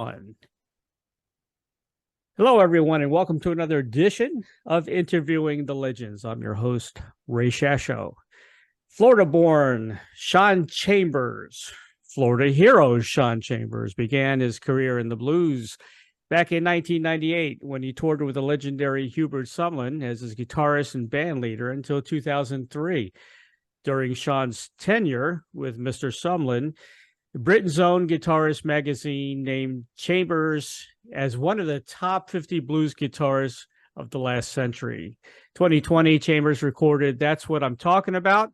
On. Hello, everyone, and welcome to another edition of Interviewing the Legends. I'm your host, Ray Shasho. Florida-born Shawn Chambers, Florida hero Shawn Chambers, began his career in the blues back in 1998 when he toured with the legendary Hubert Sumlin as his guitarist and band leader until 2003. During Shawn's tenure with Mr. Sumlin, Britain's own Guitarist magazine named Chambers as one of the top 50 blues guitarists of the last century. 2020, Chambers recorded That's What I'm Talkin About,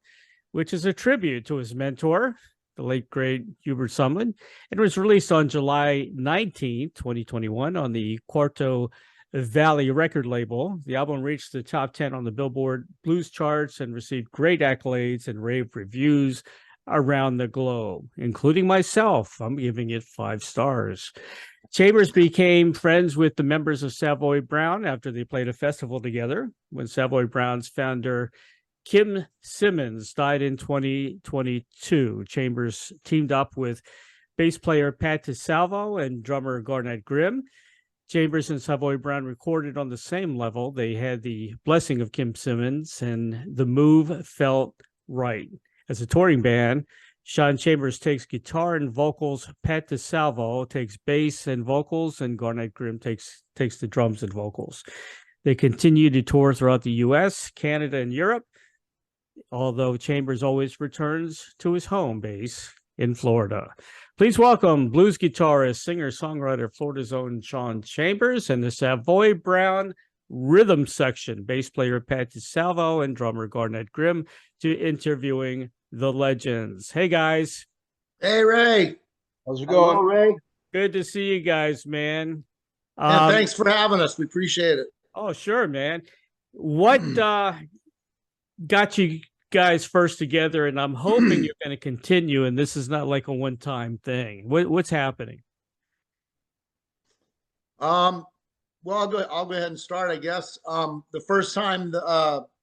which is a tribute to his mentor, the late, great Hubert Sumlin. It was released on July 19, 2021 on the Quarto Valley Record label. The album reached the top 10 on the Billboard Blues Charts and received great accolades and rave reviews around the globe, including myself. I'm giving it 5 stars. Chambers became friends with the members of Savoy Brown after they played a festival together. When Savoy Brown's founder, Kim Simmons, died in 2022, Chambers teamed up with bass player Pat DeSalvo and drummer Garnet Grimm. Chambers and Savoy Brown recorded on the same level. They had the blessing of Kim Simmons, and the move felt right. As a touring band, Shawn Chambers takes guitar and vocals, Pat DeSalvo takes bass and vocals, and Garnet Grimm takes the drums and vocals. They continue to tour throughout the U.S., Canada, and Europe, although Chambers always returns to his home base in Florida. Please welcome blues guitarist, singer-songwriter, Florida's own Shawn Chambers, and the Savoy Brown rhythm section, bass player Pat DeSalvo and drummer Garnet Grimm, to Interviewing the Legends. Hey, guys. Hey, Ray. How's it going? Hello, Ray. Good to see you guys, man. And thanks for having us. We appreciate it. Oh, sure, man. What got you guys first together? And I'm hoping you're going to continue, and this is not like a one-time thing. What's happening? Well, I'll go ahead and start, I guess. The first time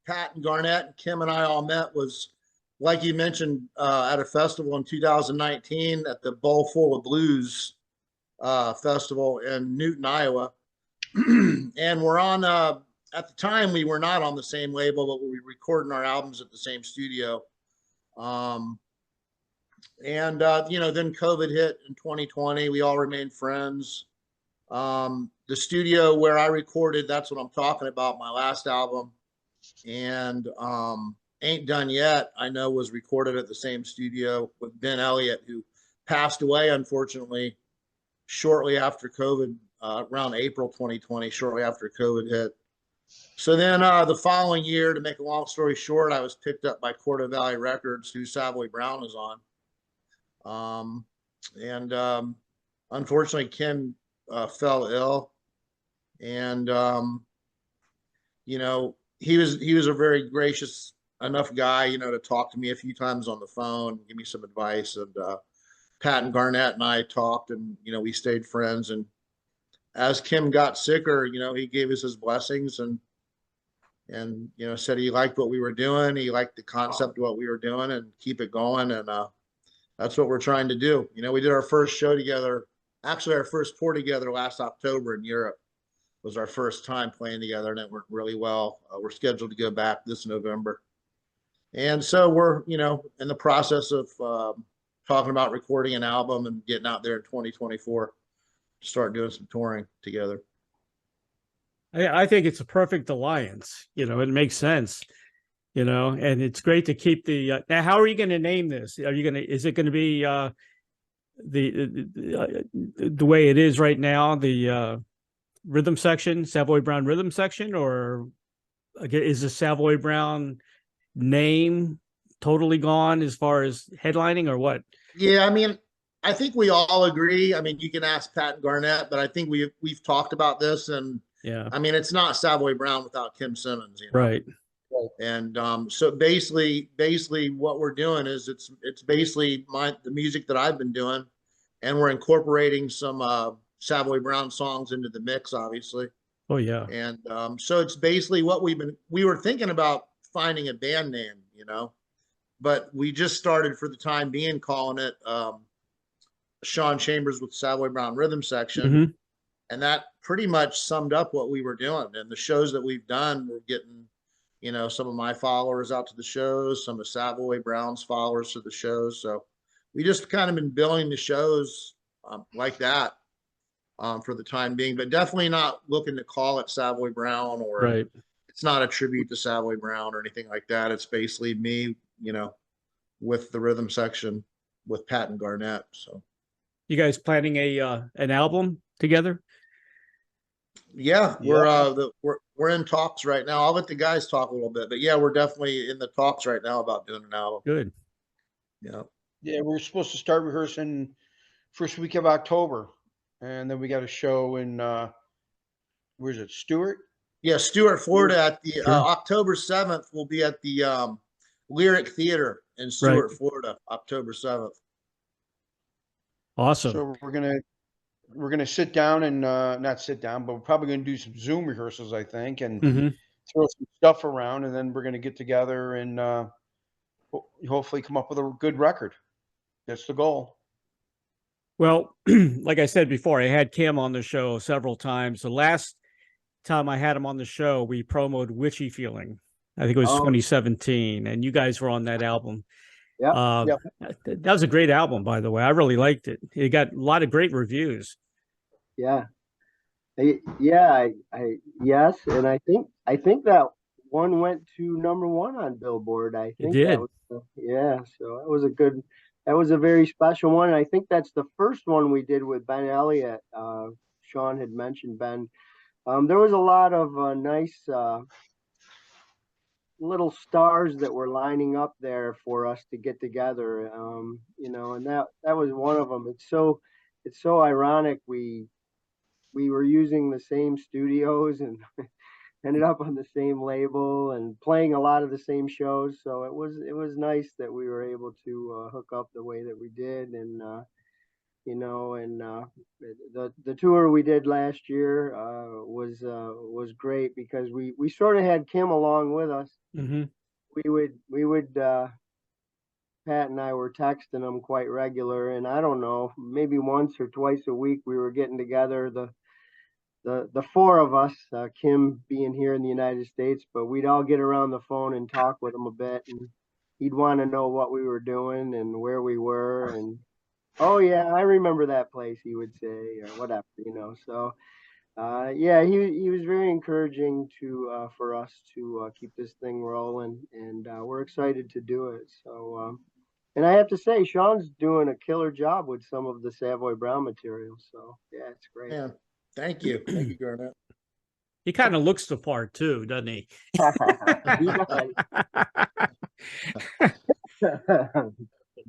Pat and Garnet and Kim and I all met was, like you mentioned, at a festival in 2019 at the Bowl Full of Blues festival in Newton, Iowa. And we're on, at the time, we were not on the same label, but we were recording our albums at the same studio. Then COVID hit in 2020. We all remained friends. The studio where I recorded That's What I'm Talking About, my last album, and Ain't Done Yet, I know, was recorded at the same studio with Ben Elliott, who passed away, unfortunately, shortly after COVID, around April 2020, shortly after COVID hit. So then the following year, to make a long story short, I was picked up by Quarto Valley Records, who Savoy Brown is on. Unfortunately, Kim fell ill. And, he was a very gracious enough guy, to talk to me a few times on the phone, give me some advice. And Pat and Garnet and I talked, and we stayed friends. And as Kim got sicker, he gave us his blessings and said he liked what we were doing. He liked the concept of what we were doing, and keep it going. And that's what we're trying to do. We did our first show together, actually our first tour together last October in Europe. Was our first time playing together, and it worked really well. We're scheduled to go back this November. And so we're, in the process of talking about recording an album and getting out there in 2024 to start doing some touring together. I think it's a perfect alliance. It makes sense, and it's great to keep the, now, how are you going to name this? Is it going to be the way it is right now, the rhythm section, Savoy Brown rhythm section, or is the Savoy Brown name totally gone as far as headlining, or what? Yeah, I think we all agree. You can ask Pat and Garnet, but I think we've talked about this, and yeah, it's not Savoy Brown without Kim Simmons, right? And so basically what we're doing is it's basically the music that I've been doing, and we're incorporating some Savoy Brown songs into the mix, obviously. Oh yeah. And so it's basically what we were thinking about finding a band name, but we just started, for the time being, calling it Sean Chambers with Savoy Brown Rhythm Section. Mhm. And that pretty much summed up what we were doing. And the shows that we've done, we're getting, some of my followers out to the shows, some of Savoy Brown's followers to the shows. So we just kind of been billing the shows like that for the time being, but definitely not looking to call it Savoy Brown, or Right. it's not a tribute to Savoy Brown or anything like that. It's basically me, with the rhythm section with Pat and Garnet. So You guys planning an album together? yeah, we're in talks right now. I'll let the guys talk a little bit, but yeah, we're definitely in the talks right now about doing an album. Good. Yeah. Yeah, we're supposed to start rehearsing first week of October, and then we got a show in where's it, Stewart? Yeah, Stewart, Florida at the Sure. October 7th. We'll be at the Lyric Theater in Stewart, Florida, October 7th. Awesome. So we're gonna sit down and not sit down, but we're probably gonna do some Zoom rehearsals, I think, and Mhm. throw some stuff around, and then we're gonna get together and hopefully come up with a good record. That's the goal. Well, like I said before, I had Kim on the show several times. The last time I had him on the show, we promoted Witchy Feeling. I think it was 2017, and you guys were on that album. Yeah. That was a great album, by the way. I really liked it. It got a lot of great reviews. Yeah. Yes, and I think that one went to #1 on Billboard. I think did. that was so that was a very special one. And I think that's the first one we did with Ben Elliott. Sean had mentioned Ben. There was a lot of nice little stars that were lining up there for us to get together. And that was one of them. It's so ironic. We were using the same studios and ended up on the same label and playing a lot of the same shows. So it was nice that we were able to hook up the way that we did. And the tour we did last year was great because we sort of had Kim along with us. Mm-hmm. We would Pat and I were texting them quite regular, and I don't know, maybe once or twice a week we were getting together, the four of us, Kim being here in the United States, but we'd all get around the phone and talk with him a bit, and he'd want to know what we were doing and where we were, and oh yeah, I remember that place, he would say, or whatever, So he was very encouraging for us to keep this thing rolling, and we're excited to do it. So and I have to say, Sean's doing a killer job with some of the Savoy Brown material. So yeah, it's great. Yeah, thank you, Garnet. He kind of looks the part too, doesn't he?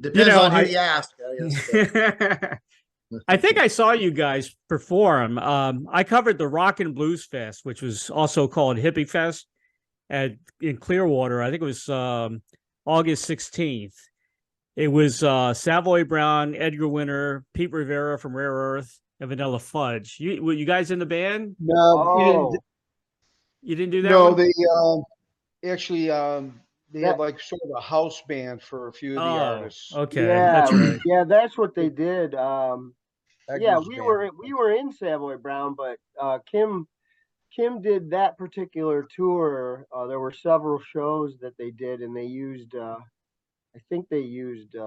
Depends on who you ask. I think I saw you guys perform. I covered the Rock and Blues Fest, which was also called Hippie Fest in Clearwater. I think it was August 16th. It was Savoy Brown, Edgar Winter, Pete Rivera from Rare Earth, and Vanilla Fudge. Were you guys in the band? No, you didn't do that? No, one? they actually they had like sort of a house band for a few of the artists. Okay, that's right. Yeah, that's what they did. We were in Savoy Brown, but Kim did that particular tour. There were several shows that they did, and they used I think they used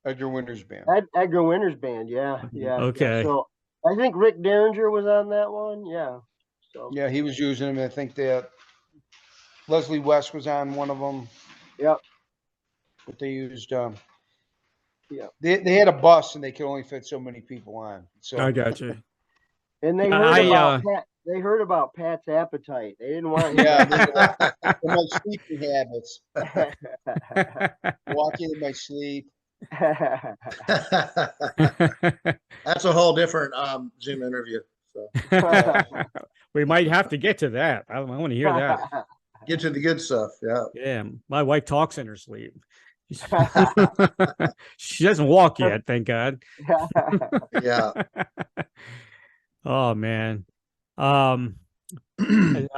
Edgar Winter's band. Edgar Winter's band, yeah. Okay. Yeah. So I think Rick Derringer was on that one, yeah. So yeah, he was using them. I think that Leslie West was on one of them. Yep. But they used they had a bus and they could only fit so many people on. So I got you. And they heard about Pat's appetite. They didn't want my sleeping habits. Walking in my sleep. That's a whole different Zoom interview. So we might have to get to that. I want to hear that. Get to the good stuff. Yeah. Yeah. My wife talks in her sleep. She doesn't walk yet, thank God. Yeah. Oh man. I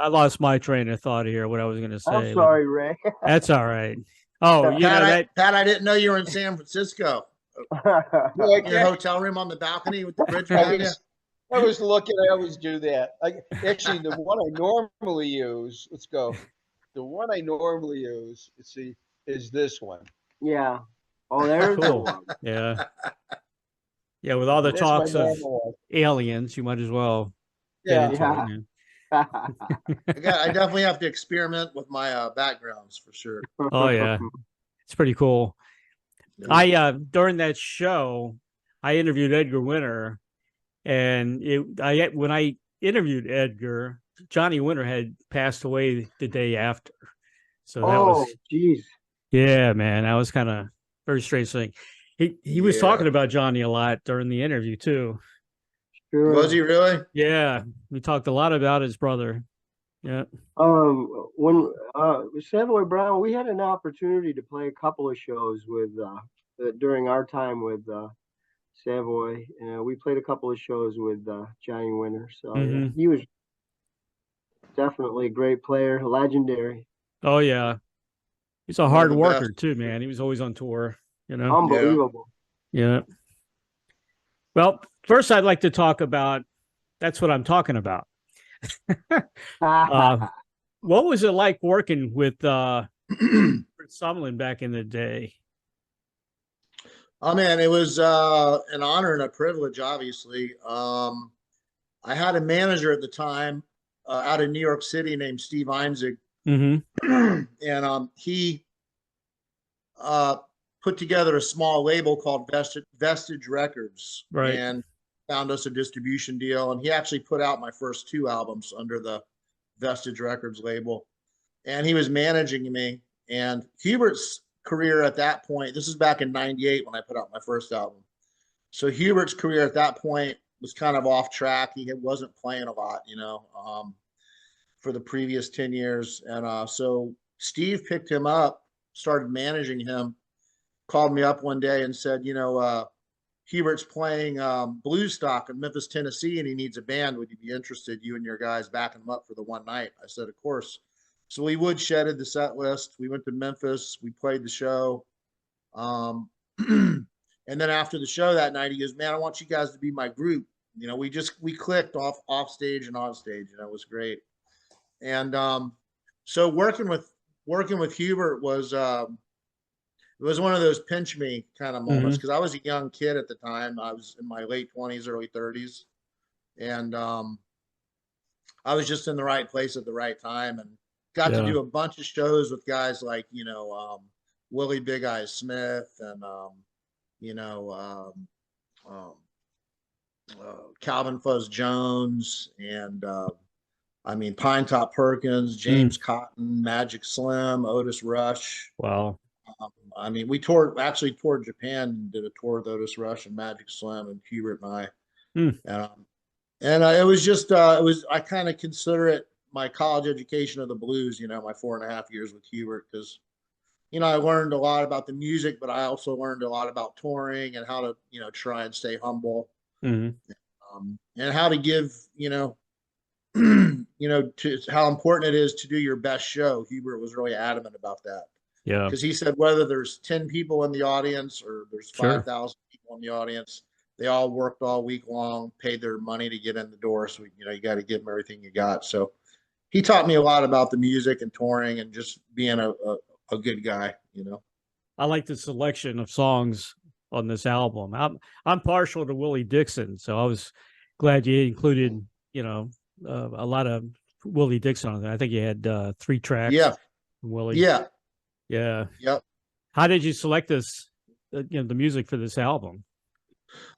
lost my train of thought here, what I was gonna say. I'm sorry, Ray. That's all right. Oh, Pat, I didn't know you were in San Francisco. Like, in your hotel room on the balcony with the bridge behind you. I was looking. I always do that. Actually, the one I normally use. Let's go. The one I normally use. Let's see. Is this one? Yeah. Oh, there's the Cool. one. Yeah. Yeah. With all the That's my talks of normal one. aliens, you might as well get Yeah. into it. Yeah. I definitely have to experiment with my backgrounds for sure. Oh yeah, it's pretty cool. I during that show, I interviewed Edgar Winter, and when I interviewed Edgar, Johnny Winter had passed away the day after. So that Oh, was, geez. yeah, man, that was kind of very strange thing. He was Yeah. talking about Johnny a lot during the interview too. Sure. Was he really? Yeah, we talked a lot about his brother. Yeah. When Savoy Brown, we had an opportunity to play a couple of shows with during our time with Savoy. We played a couple of shows with Johnny Winter. So yeah, Mhm. he was definitely a great player, legendary, Oh yeah, he's a One of hard the worker best. too, man. He was always on tour. You know. unbelievable. Yeah. Well, first I'd like to talk about that's what I'm talking about. What was it like working with Hubert Sumlin back in the day? Oh man, it was an honor and a privilege, obviously. I had a manager at the time out of New York City named Steve Einzig, Mm-hmm. and he put together a small label called Vestige Records, Right. and found us a distribution deal. And he actually put out my first two albums under the Vestige Records label, and he was managing me. And Hubert's career at that point, this is back in '98 when I put out my first album. So Hubert's career at that point was kind of off track. He wasn't playing a lot, for the previous 10 years. And so Steve picked him up, started managing him, called me up one day and said, Hubert's playing blues stock in Memphis, Tennessee, and he needs a band. Would you be interested? You and your guys backing him up for the one night? I said, of course. So we woodshedded the set list. We went to Memphis. We played the show. And then after the show that night, he goes, man, I want you guys to be my group. We clicked off stage and on stage, and it was great. And so working with Hubert was it was one of those pinch me kind of moments, because I was a young kid at the time. I was in my late 20s, early 30s, and I was just in the right place at the right time, and got to do a bunch of shows with guys like Willie Big Eyes Smith and Calvin Fuzz Jones, and Pine Top Perkins, James Cotton, Magic Slim, Otis Rush. Wow. We toured Japan, did a tour with Otis Rush and Magic Slim and Hubert and I. And it was just, I kind of consider it my college education of the blues, my 4.5 years with Hubert, because, I learned a lot about the music, but I also learned a lot about touring and how to, try and stay humble, and how to give, to how important it is to do your best show. Hubert was really adamant about that. Yeah. Because he said whether there's 10 people in the audience or there's 5,000 people in the audience, they all worked all week long, paid their money to get in the door. So, you got to give them everything you got. So he taught me a lot about the music and touring and just being a good guy, I like the selection of songs on this album. I'm partial to Willie Dixon, so I was glad you included, a lot of Willie Dixon on there. I think you had 3 tracks. Yeah. From Willie. Yeah. Yeah. Yep. How did you select this, the music for this album?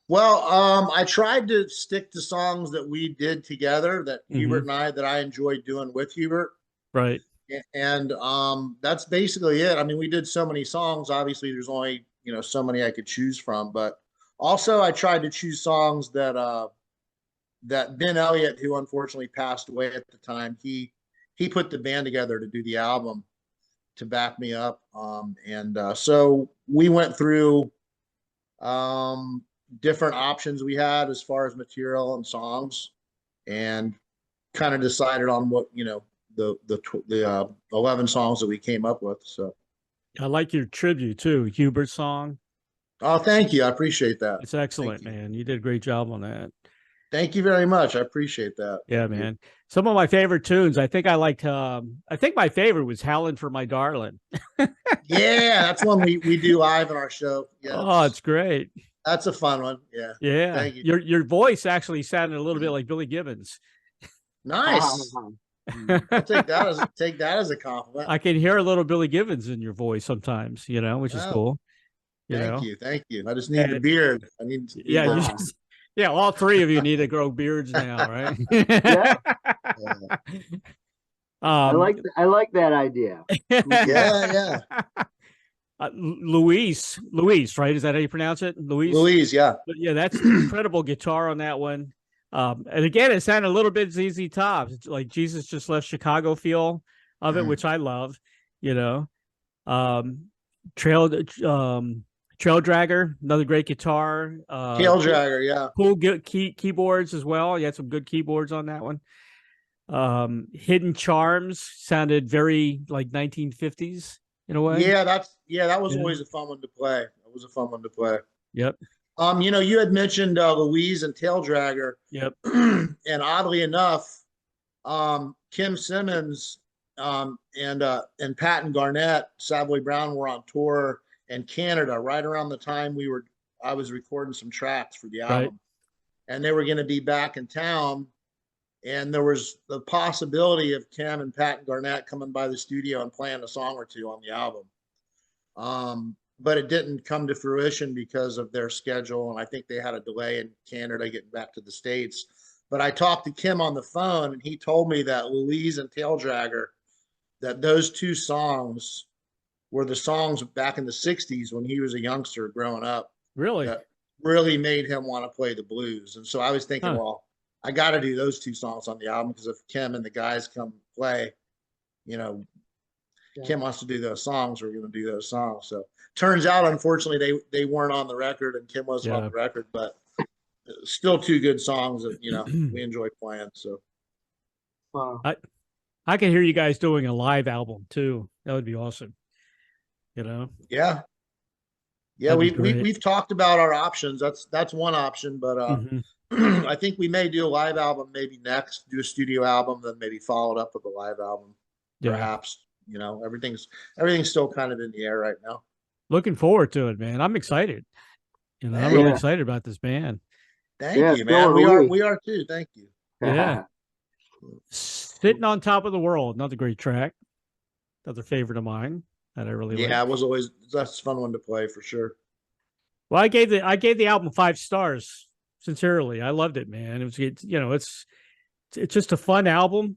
Well, I tried to stick to songs that we did together, that Hubert and that I enjoyed doing with Hubert. Right. And that's basically it. We did so many songs. Obviously, there's only, so many I could choose from. But also, I tried to choose songs that Ben Elliott, who unfortunately passed away at the time, he put the band together to do the album, to back me up. So we went through different options we had as far as material and songs, and kind of decided on what, the 11 songs that we came up with. So I like your tribute too, Hubert song. Oh, thank you. I appreciate that. It's excellent, you. man. You did a great job on that. Thank you very much. I appreciate that. Yeah, Thank you. man. Some of my favorite tunes. I think I liked. I think my favorite was "Howlin' for My Darling." Yeah, that's one we do live in our show. Yeah, Oh, it's great. that's a fun one. Yeah. Yeah, Thank you. your voice actually sounded a little bit like Billy Gibbons. Nice. I'll take that as a compliment. I can hear a little Billy Gibbons in your voice sometimes, which is Oh, cool. Thank you. Thank you. I just need a beard. I need Yeah, yeah, all three of you need to grow beards now, right? Yeah. I Um, like that idea. yeah. Luis, right? Is that how you pronounce it? Louise, yeah. But yeah, that's incredible guitar on that one. And again, it sounded a little bit ZZ Top. It's like Jesus Just Left Chicago feel of it, which I love. Trail Dragger, another great guitar. Tail Dragger, yeah. Cool keyboards as well. You had some good keyboards on that one. Hidden Charms sounded very like 1950s in a way. Yeah, that was always a fun one to play. It was a fun one to play. Yep. You had mentioned Louise and Tail Dragger. Yep. And oddly enough, Kim Simmons and Pat and Garnet, Savoy Brown were on tour in Canada right around the time I was recording some tracks for the album. Right. And they were going to be back in town. And there was the possibility of Kim and Pat and Garnet coming by the studio and playing a song or two on the album. But it didn't come to fruition because of their schedule. And I think they had a delay in Canada getting back to the States. But I talked to Kim on the phone, and he told me that Louise and Tail Dragger, that those two songs were the songs back in the 60s when he was a youngster growing up. Really? That really made him want to play the blues. And so I was thinking, well, I got to do those two songs on the album, because if Kim and the guys come play, Kim wants to do those songs, we're going to do those songs. So turns out, unfortunately, they weren't on the record, and Kim wasn't on the record, but still two good songs that, we enjoy playing. So I can hear you guys doing a live album too. That would be awesome. Yeah. We've talked about our options. That's one option, but I think we may do a live album maybe next, do a studio album, then maybe follow it up with a live album, perhaps. Everything's still kind of in the air right now. Looking forward to it, man. I'm excited. I'm really excited about this band. Thank you, man. We are too. Thank you. Yeah. Sitting on Top of the World, another great track. Another favorite of mine that I really like. Yeah, that's a fun one to play for sure. Well, I gave the album 5 stars. Sincerely, I loved it, man. It's just a fun album.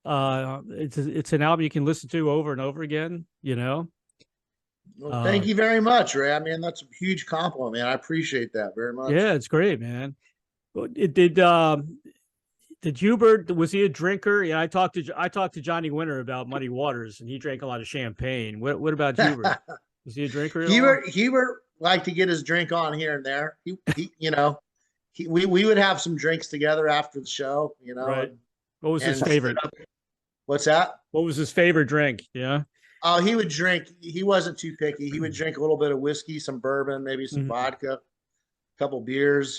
It's an album you can listen to over and over again. Well, thank you very much, Ray. I mean, that's a huge compliment, man. I appreciate that very much. Yeah, it's great, man. Did Hubert, was he a drinker? Yeah, I talked to Johnny Winter about Muddy Waters, and he drank a lot of champagne. What about Hubert? Was he a drinker? Hubert liked to get his drink on here and there. We would have some drinks together after the show, Right. What was his favorite? What's that? What was his favorite drink? Yeah. Oh, he would drink. He wasn't too picky. He would drink a little bit of whiskey, some bourbon, maybe some vodka, a couple beers.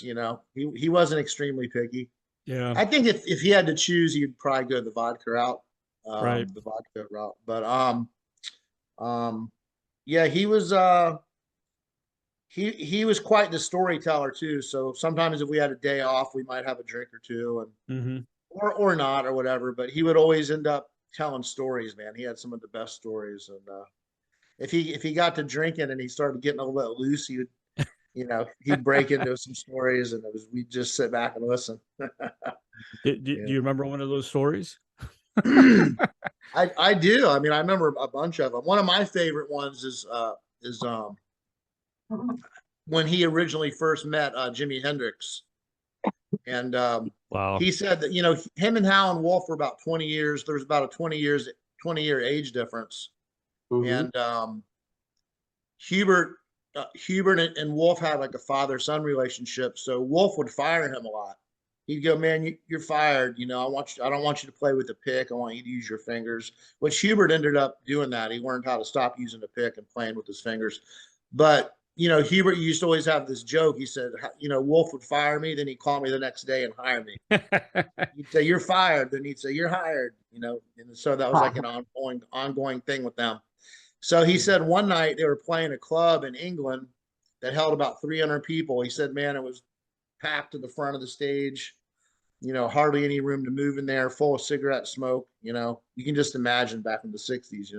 He wasn't extremely picky. Yeah. I think if he had to choose, he'd probably go the vodka route. Right. The vodka route. But yeah, he was he was quite the storyteller too. So sometimes if we had a day off, we might have a drink or two, and or not or whatever. But he would always end up telling stories, man. He had some of the best stories, and if he got to drinking and he started getting a little bit loose, he would, he'd break into some stories, and we'd just sit back and listen. Do you remember one of those stories? I do. I mean, I remember a bunch of them. One of my favorite ones is when he originally first met Jimi Hendrix, and wow, he said that him and Hal and Wolf were about 20 years. There's about a 20-year age difference, and Hubert and Wolf had like a father-son relationship. So Wolf would fire him a lot. He'd go, "Man, you're fired. I don't want you to play with a pick. I want you to use your fingers." Which Hubert ended up doing that. He learned how to stop using the pick and playing with his fingers. But Hubert used to always have this joke. He said, Wolf would fire me, then he'd call me the next day and hire me. He'd say, "You're fired." Then he'd say, "You're hired." And so that was like an ongoing thing with them. So he said one night they were playing a club in England that held about 300 people. He said, man, it was packed to the front of the stage, hardly any room to move in there, full of cigarette smoke. You can just imagine back in the 60s,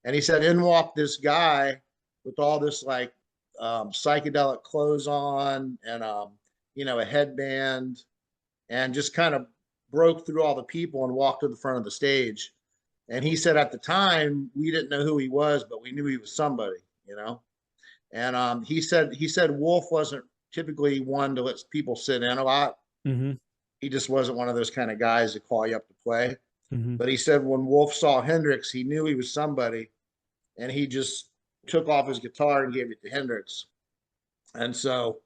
And he said, in walked this guy with all this like psychedelic clothes on and, a headband, and just kind of broke through all the people and walked to the front of the stage. And he said at the time, we didn't know who he was, but we knew he was somebody, And he said Wolf wasn't typically one to let people sit in a lot. Mm-hmm. He just wasn't one of those kind of guys that call you up to play. Mm-hmm. But he said when Wolf saw Hendrix, he knew he was somebody, and he just took off his guitar and gave it to Hendrix. And so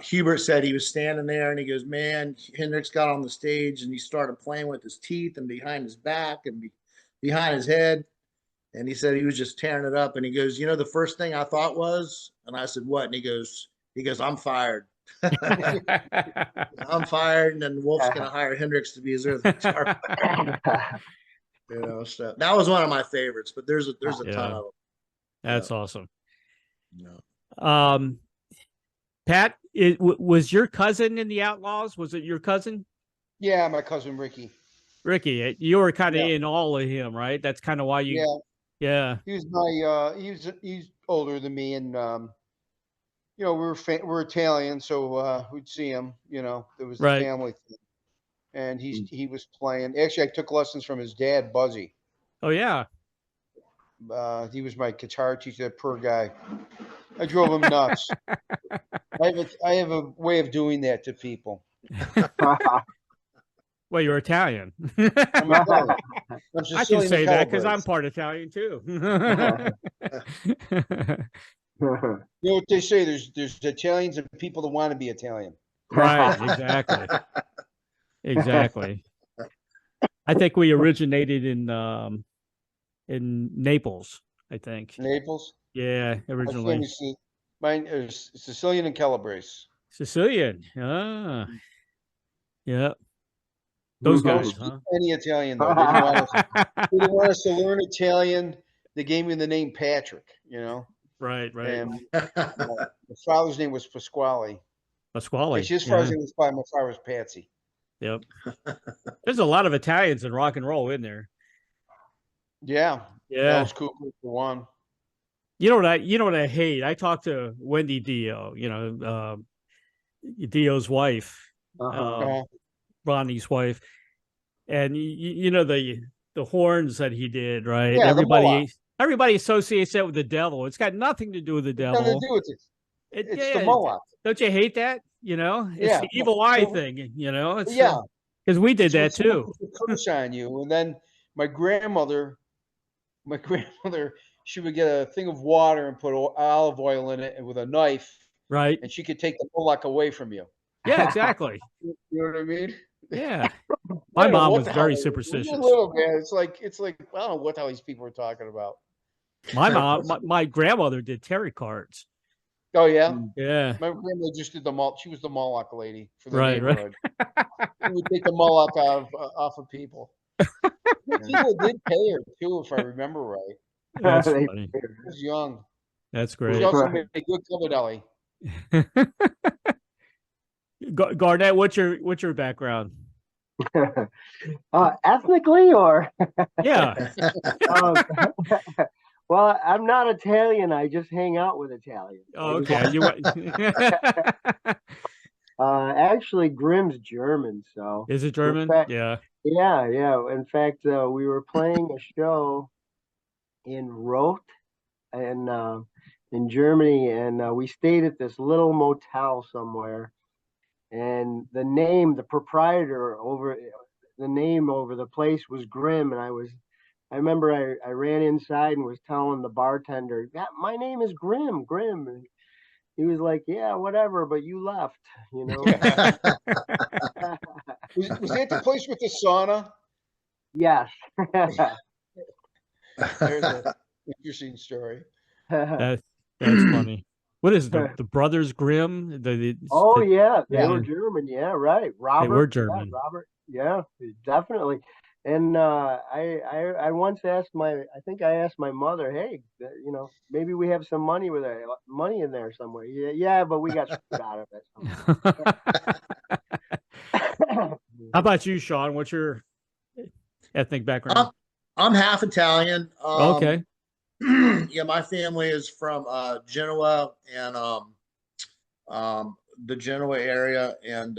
Hubert said he was standing there and he goes, man, Hendrix got on the stage and he started playing with his teeth and behind his back and behind his head. And he said he was just tearing it up. And he goes, the first thing I thought was, and I said, what? And he goes, I'm fired. I'm fired. And then Wolf's going to hire Hendrix to be his other guitar player. So that was one of my favorites, but there's a ton of them. That's awesome. Yeah. Pat, was your cousin in the Outlaws? Was it your cousin? Yeah, my cousin Ricky. Ricky, you were kind of in all of him, right? That's kind of why you. Yeah. He was my. He's older than me, and we're Italian, so we'd see him. It was the family thing, and he was playing. Actually, I took lessons from his dad, Buzzy. Oh yeah. He was my guitar teacher. That poor guy. I drove him nuts. I have a way of doing that to people. Well, you're Italian. I'm Italian. I can say that because I'm part Italian too. You know what they say? There's Italians and people that want to be Italian. Right. Exactly. Exactly. I think we originated in Naples. I think Naples. Yeah, originally. Mine is Sicilian and Calabrese. Sicilian. Ah. Yeah. Those guys, huh? Any Italian though. They didn't want us to learn Italian. They gave me the name Patrick, Right. And my father's name was Pasquale. Pasquale. Actually, his father's name was my father's Patsy. Yep. There's a lot of Italians in rock and roll in there. Yeah. Yeah. Alice Cooper for one. You know what I hate? I talked to Wendy Dio, Dio's wife, Ronnie's wife, and the horns that he did, right? Yeah, everybody associates that with the devil. It's got nothing to do with the devil. Nothing to do with it. It's the Mohawk. Don't you hate that? It's the evil eye thing. It's, because we did that too. Curse on you, and then my grandmother, she would get a thing of water and put olive oil in it, and with a knife, right? And she could take the Moloch away from you. Yeah, exactly. You know what I mean? Yeah. My mom was very superstitious. Little man, it's like I don't know what all these people are talking about. My mom, my grandmother did tarot cards. Oh yeah, yeah. My grandmother just did the Moloch. She was the Moloch lady for the right, neighborhood. She would take the Moloch off of people. People did pay her too, if I remember right. That's funny. She was young. That's great. She also made a good cover deli. Garnet, what's your background? Ethnically or? Yeah. Well, I'm not Italian. I just hang out with Italians. Oh, okay. Actually, Grimm's German. So is it German? Yeah. In fact, we were playing a show in Roth and in Germany, and we stayed at this little motel somewhere. And the proprietor over the place was Grimm, and I remember I ran inside and was telling the bartender, "Yeah, my name is Grimm." And he was like, "Yeah, whatever, but you left, Was that the place with the sauna? Yes. There's an interesting story. That's funny. What is the brothers Grimm? Oh yeah, they Yeah. were German. Yeah, right. Robert. were Yeah, German. Robert. Yeah, definitely. And I once asked I think I asked my mother, hey, maybe we have some money money in there somewhere. Yeah, yeah, but we got screwed out of How it. about you, Sean? What's your ethnic background? I'm half Italian. Okay. Yeah, my family is from Genoa and the Genoa area, and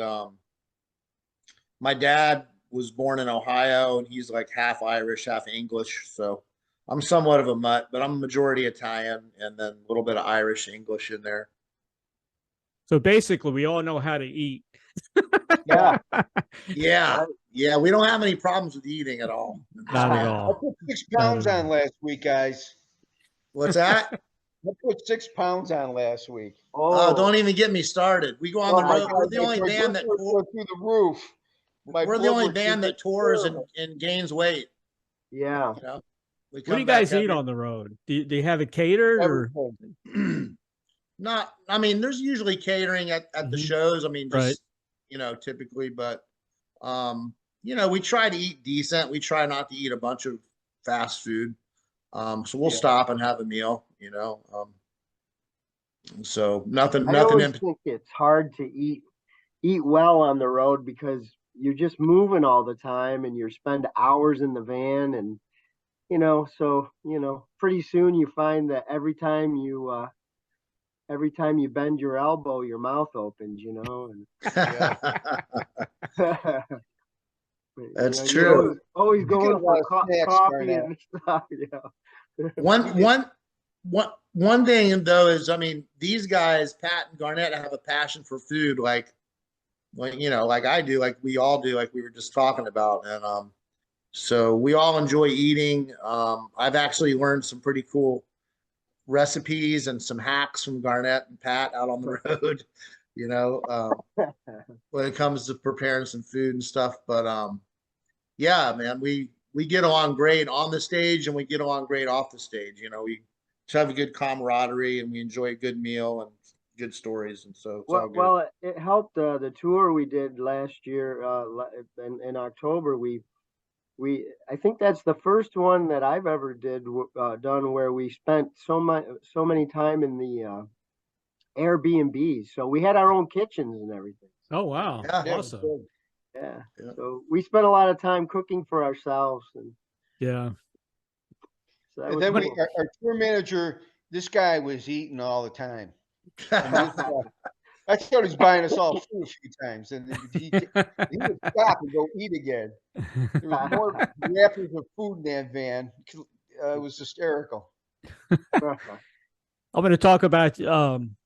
my dad was born in Ohio, and he's like half Irish, half English. So I'm somewhat of a mutt, but I'm majority Italian, and then a little bit of Irish English in there. So basically, we all know how to eat. Yeah. Yeah, yeah, we don't have any problems with eating at all. Not at I all. put 6 pounds on last week, guys. What's that? I put 6 pounds on last week. Oh, don't even get me started. We go on the Oh, my road. We're the only band that went through the roof. we're the only band that tours and gains weight. Yeah. You know, we What do you guys eat on the road? Do you have it catered or? Not, I mean, there's usually catering at the shows. I mean, just, Right. Typically, but, we try to eat decent. We try not to eat a bunch of fast food. So we'll stop and have a meal, so nothing I always in. think it's hard to eat well on the road because you're just moving all the time and you spend hours in the van and so pretty soon you find that every time you bend your elbow your mouth opens and That's you're true. always going for coffee Garnet. and stuff. One thing though is, I mean, these guys, Pat and Garnet, have a passion for food, like I do, like we all do, like we were just talking about, and so we all enjoy eating. I've actually learned some pretty cool recipes and some hacks from Garnet and Pat out on the road, when it comes to preparing some food and stuff. But yeah, man, we get along great on the stage and we get along great off the stage. We just have a good camaraderie and we enjoy a good meal and good stories. And so it's all good. Well, it helped the tour we did last year in October. I think that's the first one that I've ever done where we spent so many time in the Airbnbs. So we had our own kitchens and everything. Oh wow! Yeah. Awesome. Yeah. So we spent a lot of time cooking for ourselves, and Yeah. so that And was then cool. our tour manager, this guy was eating all the time. I thought he was buying us all food a few times, and he would stop and go eat again. There was more wrappers of food in that van. It was hysterical. I'm going to talk about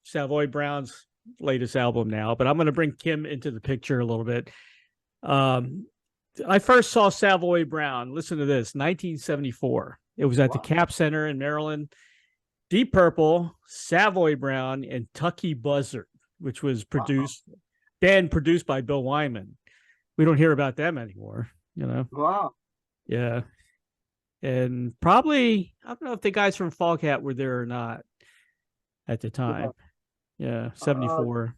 Savoy Brown's latest album now, but I'm going to bring Kim into the picture a little bit. I first saw Savoy Brown. Listen to this, 1974. It was at the Cap Center in Maryland. Deep Purple, Savoy Brown, and Tucky Buzzard, which was produced by Bill Wyman. We don't hear about them anymore, Wow. Yeah. And probably, I don't know if the guys from Foghat were there or not at the time. Yeah, 74.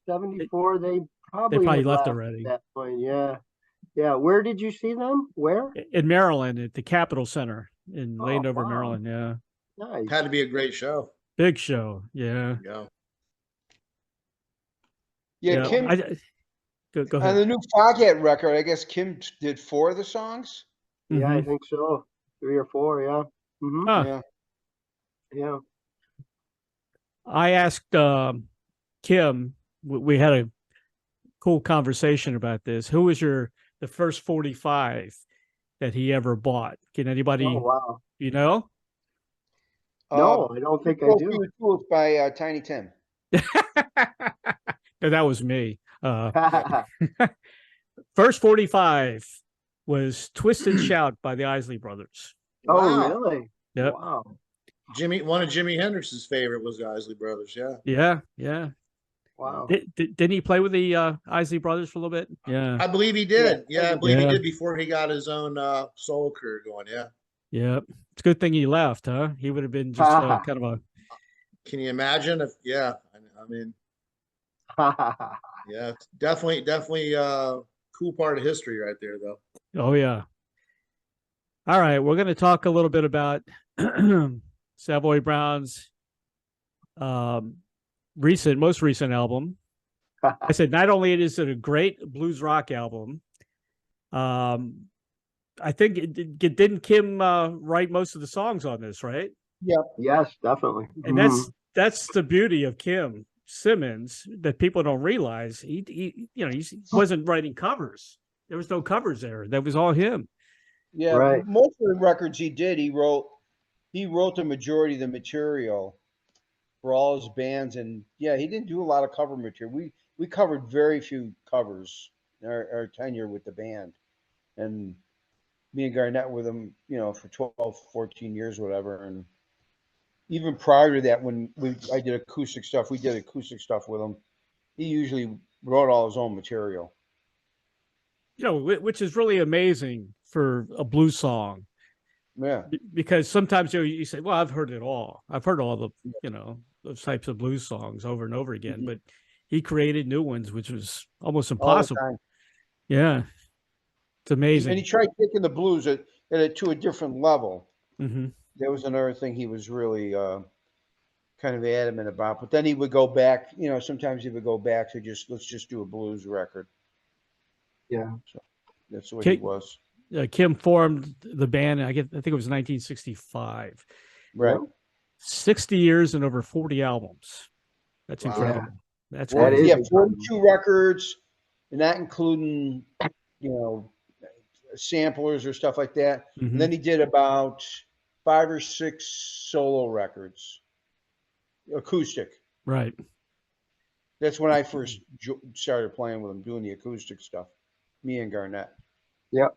74, they probably had left already. At that point, yeah. Yeah, where did you see them? Where? In Maryland, at the Capitol Center in Landover, wow. Maryland. Yeah. Nice. Had to be a great show. Big show. Yeah. Yeah. Yeah, Kim. Go ahead. On the new Foghat record, I guess Kim did 4 of the songs. Yeah, I think so. 3 or 4, yeah. Mm-hmm. Huh. Yeah. I asked Kim, we had a cool conversation about this. Who was the first 45 that he ever bought? Can anybody, wow. No, I don't think I do. The Tools by Tiny Tim. No, that was me. First 45 was Twist and Shout by the Isley Brothers. Oh, Wow. really? Yep. Wow. One of Jimi Hendrix's favorite was the Isley Brothers. Yeah. Wow. Didn't he play with the Isley Brothers for a little bit? Yeah. I believe he did. Yeah, I believe Yeah. he did before he got his own solo career going. Yeah. Yep. It's a good thing he left, huh? He would have been just kind of Can you imagine if, yeah, I mean, yeah, it's definitely cool part of history right there though. Oh yeah. All right, we're going to talk a little bit about Savoy Brown's um, most recent album. I said not only is it a great blues rock album, I think didn't Kim write most of the songs on this, right? Yeah. Yes, definitely. And that's the beauty of Kim Simmons that people don't realize. He wasn't writing covers. There was no covers there. That was all him. Yeah, Right. most of the records he did, he wrote the majority of the material for all his bands, and yeah, he didn't do a lot of cover material. We covered very few covers in our tenure with the band, and me and Garnet with him, for 12, 14 years, whatever, and even prior to that, when I did acoustic stuff, we did acoustic stuff with him. He usually wrote all his own material. Which is really amazing for a blues song. Yeah. Because sometimes you say, well, I've heard it all. I've heard all the, those types of blues songs over and over again. But he created new ones, which was almost impossible. Yeah. It's amazing. And he tried taking the blues to a different level. Mm-hmm. That was another thing he was really kind of adamant about. But then he would go back, sometimes he would go back to let's just do a blues record. Yeah. So that's what he was. Kim formed the band, I think it was 1965. Right. 60 years and over 40 albums. That's incredible. Yeah. That's That crazy. is 42 records, and not including, samplers or stuff like that. Mm-hmm. And then he did about 5 or 6 solo records, acoustic. Right. That's when I first started playing with him, doing the acoustic stuff. Me and Garnet. Yeah.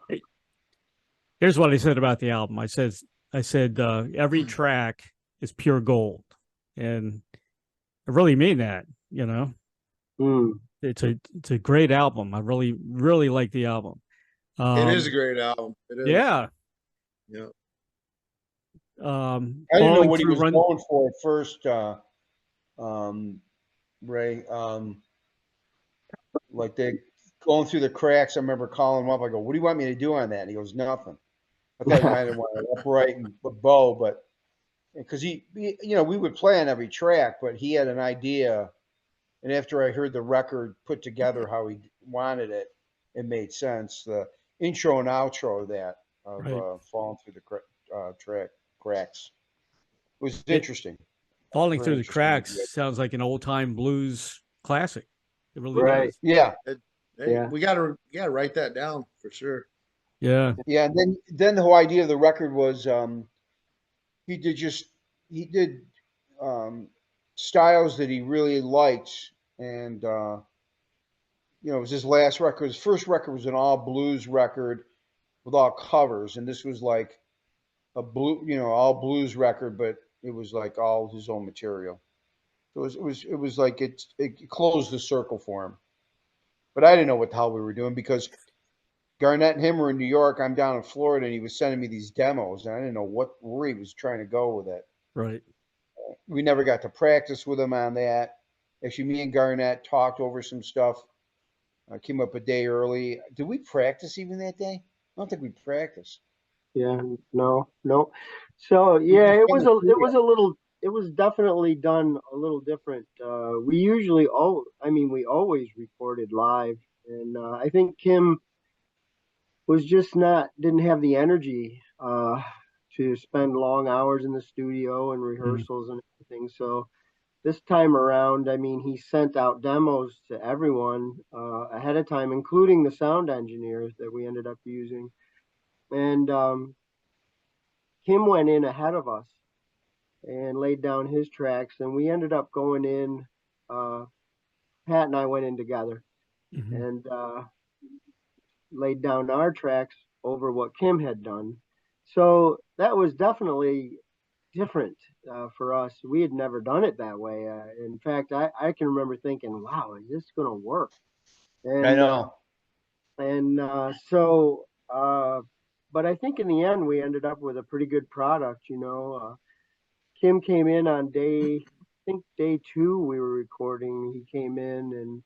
Here's what I said about the album. I said every track is pure gold, and I really mean that. It's a great album. I really like the album. It is a great album. It is. Yeah. Yeah. I didn't know what he was going for at first, Ray. Like they going through the cracks. I remember calling him up. I go, "What do you want me to do on that?" And he goes, "Nothing." I thought he might have wanted upright and bow, but because we would play on every track, but he had an idea. And after I heard the record put together how he wanted it, it made sense. The intro and outro of that falling through the track cracks. It was interesting. Falling Through the Cracks sounds like an old time blues classic. It really does. Yeah. We gotta write that down for sure. Yeah. Yeah. And then the whole idea of the record was he did styles that he really liked, and it was his last record. His first record was an all blues record with all covers, and this was like a all blues record, but it was like all his own material. So it was like it closed the circle for him. But I didn't know what the hell we were doing because Garnet and him were in New York. I'm down in Florida, and he was sending me these demos, and I didn't know where he was trying to go with it. Right. We never got to practice with him on that. Actually, me and Garnet talked over some stuff. I came up a day early. Did we practice even that day? I don't think we practiced. Yeah, no. So yeah, it was definitely done a little different. We always recorded live, and I think Kim was just didn't have the energy to spend long hours in the studio and rehearsals and everything. So this time around, he sent out demos to everyone ahead of time, including the sound engineers that we ended up using. And Kim went in ahead of us and laid down his tracks, and we ended up going in. Pat and I went in together and laid down our tracks over what Kim had done. So that was definitely different for us. We had never done it that way. In fact, I can remember thinking, "Wow, is this going to work?" And, I know. But I think in the end we ended up with a pretty good product. Kim came in on day think day 2 we were recording. He came in and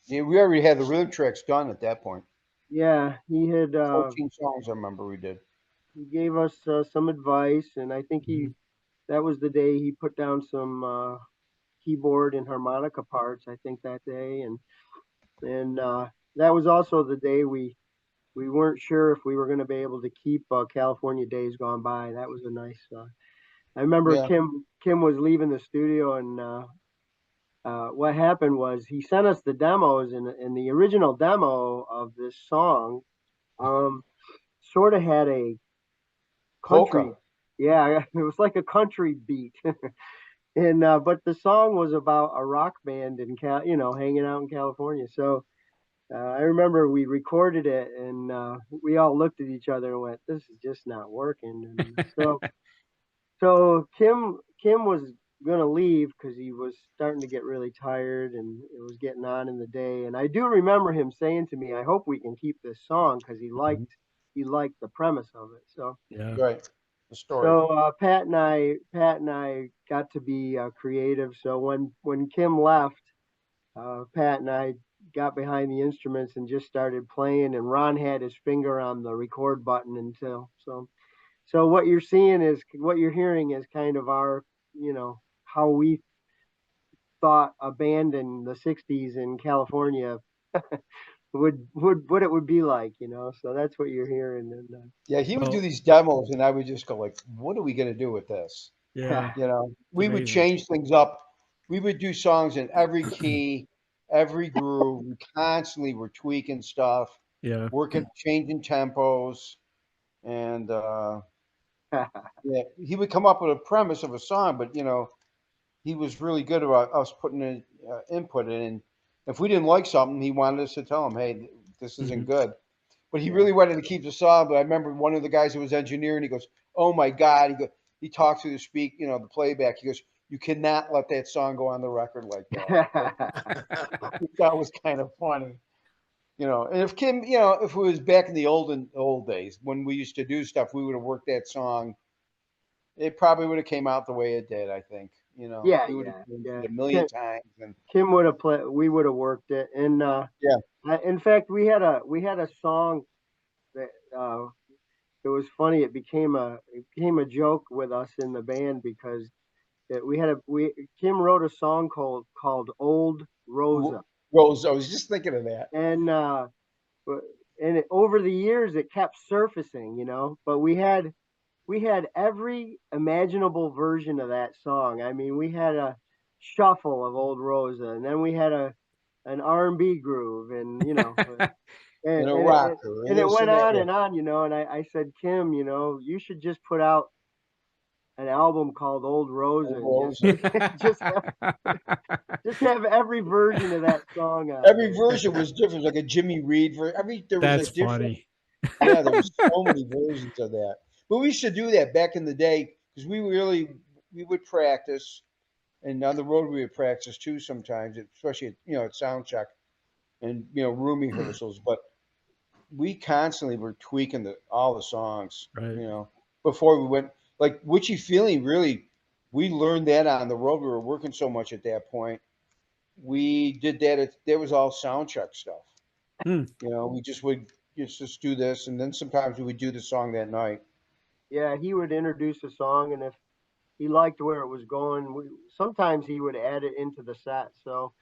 Yeah, we already had the rhythm tracks done at that point. yeah, he had 14 songs, I remember we did. he gave us some advice, and I think that was the day he put down some keyboard and harmonica parts. I think that day, and that was also the day we weren't sure if we were going to be able to keep California Days Gone By. That was a nice. I remember Yeah. Kim was leaving the studio, and what happened was he sent us the demos, and the original demo of this song sort of had a country. Polka. Yeah, it was like a country beat. And but the song was about a rock band in hanging out in California. So I remember we recorded it, and we all looked at each other and went, "This is just not working." And so Kim was gonna leave because he was starting to get really tired, and it was getting on in the day. And I do remember him saying to me, "I hope we can keep this song," because he liked the premise of it. So Yeah. Right. The story. so Pat and I got to be creative. So when Kim left, Pat and I got behind the instruments and just started playing. And Ron had his finger on the record button until so what you're hearing is kind of our how we thought a band in the '60s in California would what it would be like. So that's what you're hearing. And Yeah, he would do Well, these demos, and I would just go like, "What are we gonna do with this?" yeah. We would amazing. change things up. We would do songs in every key, every groove. We constantly were tweaking stuff, Yeah. working, changing tempos, and yeah, he would come up with a premise of a song, but he was really good about us putting in input in. And if we didn't like something, he wanted us to tell him, "Hey, this isn't Mhm. good." But he really wanted to keep the song. But I remember one of the guys who was engineering, he goes, "Oh my God." He talks through the playback. He goes, "You cannot let that song go on the record like that." That was kind of funny. And if Kim, if it was back in the old days when we used to do stuff, we would have worked that song. It probably would have came out the way it did, I think. yeah, We would have yeah, changed yeah. it a million times. And Kim would have played. We would have worked it, and yeah, in fact, we had a song that it was funny. It became a joke with us in the band because Kim wrote a song called Old Rosa, Rose, I was just thinking of that. and over the years it kept surfacing, but we had every imaginable version of that song. I mean, we had a shuffle of Old Rosa, and then we had an R&B groove, and and And a and it, rocker, and and it this went and that. on Yeah. and on, and I said, Kim, you should just put out an album called Old Rosa and Rose. just just have every version of that song on Every there. version was different, like a Jimmy Reed version. There was a That's different. funny. Yeah, there was so many versions of that. But we used to do that back in the day because we would practice, and on the road we would practice too sometimes, especially at sound check and room rehearsals. But we constantly were tweaking all the songs, Right. before we went. Like Witchy Feeling, really, we learned that on the road. We were working so much at that point. We did that. That was all sound check stuff. Hmm. We just would just do this, and then sometimes we would do the song that night. Yeah, he would introduce a song, and if he liked where it was going, sometimes he would add it into the set. So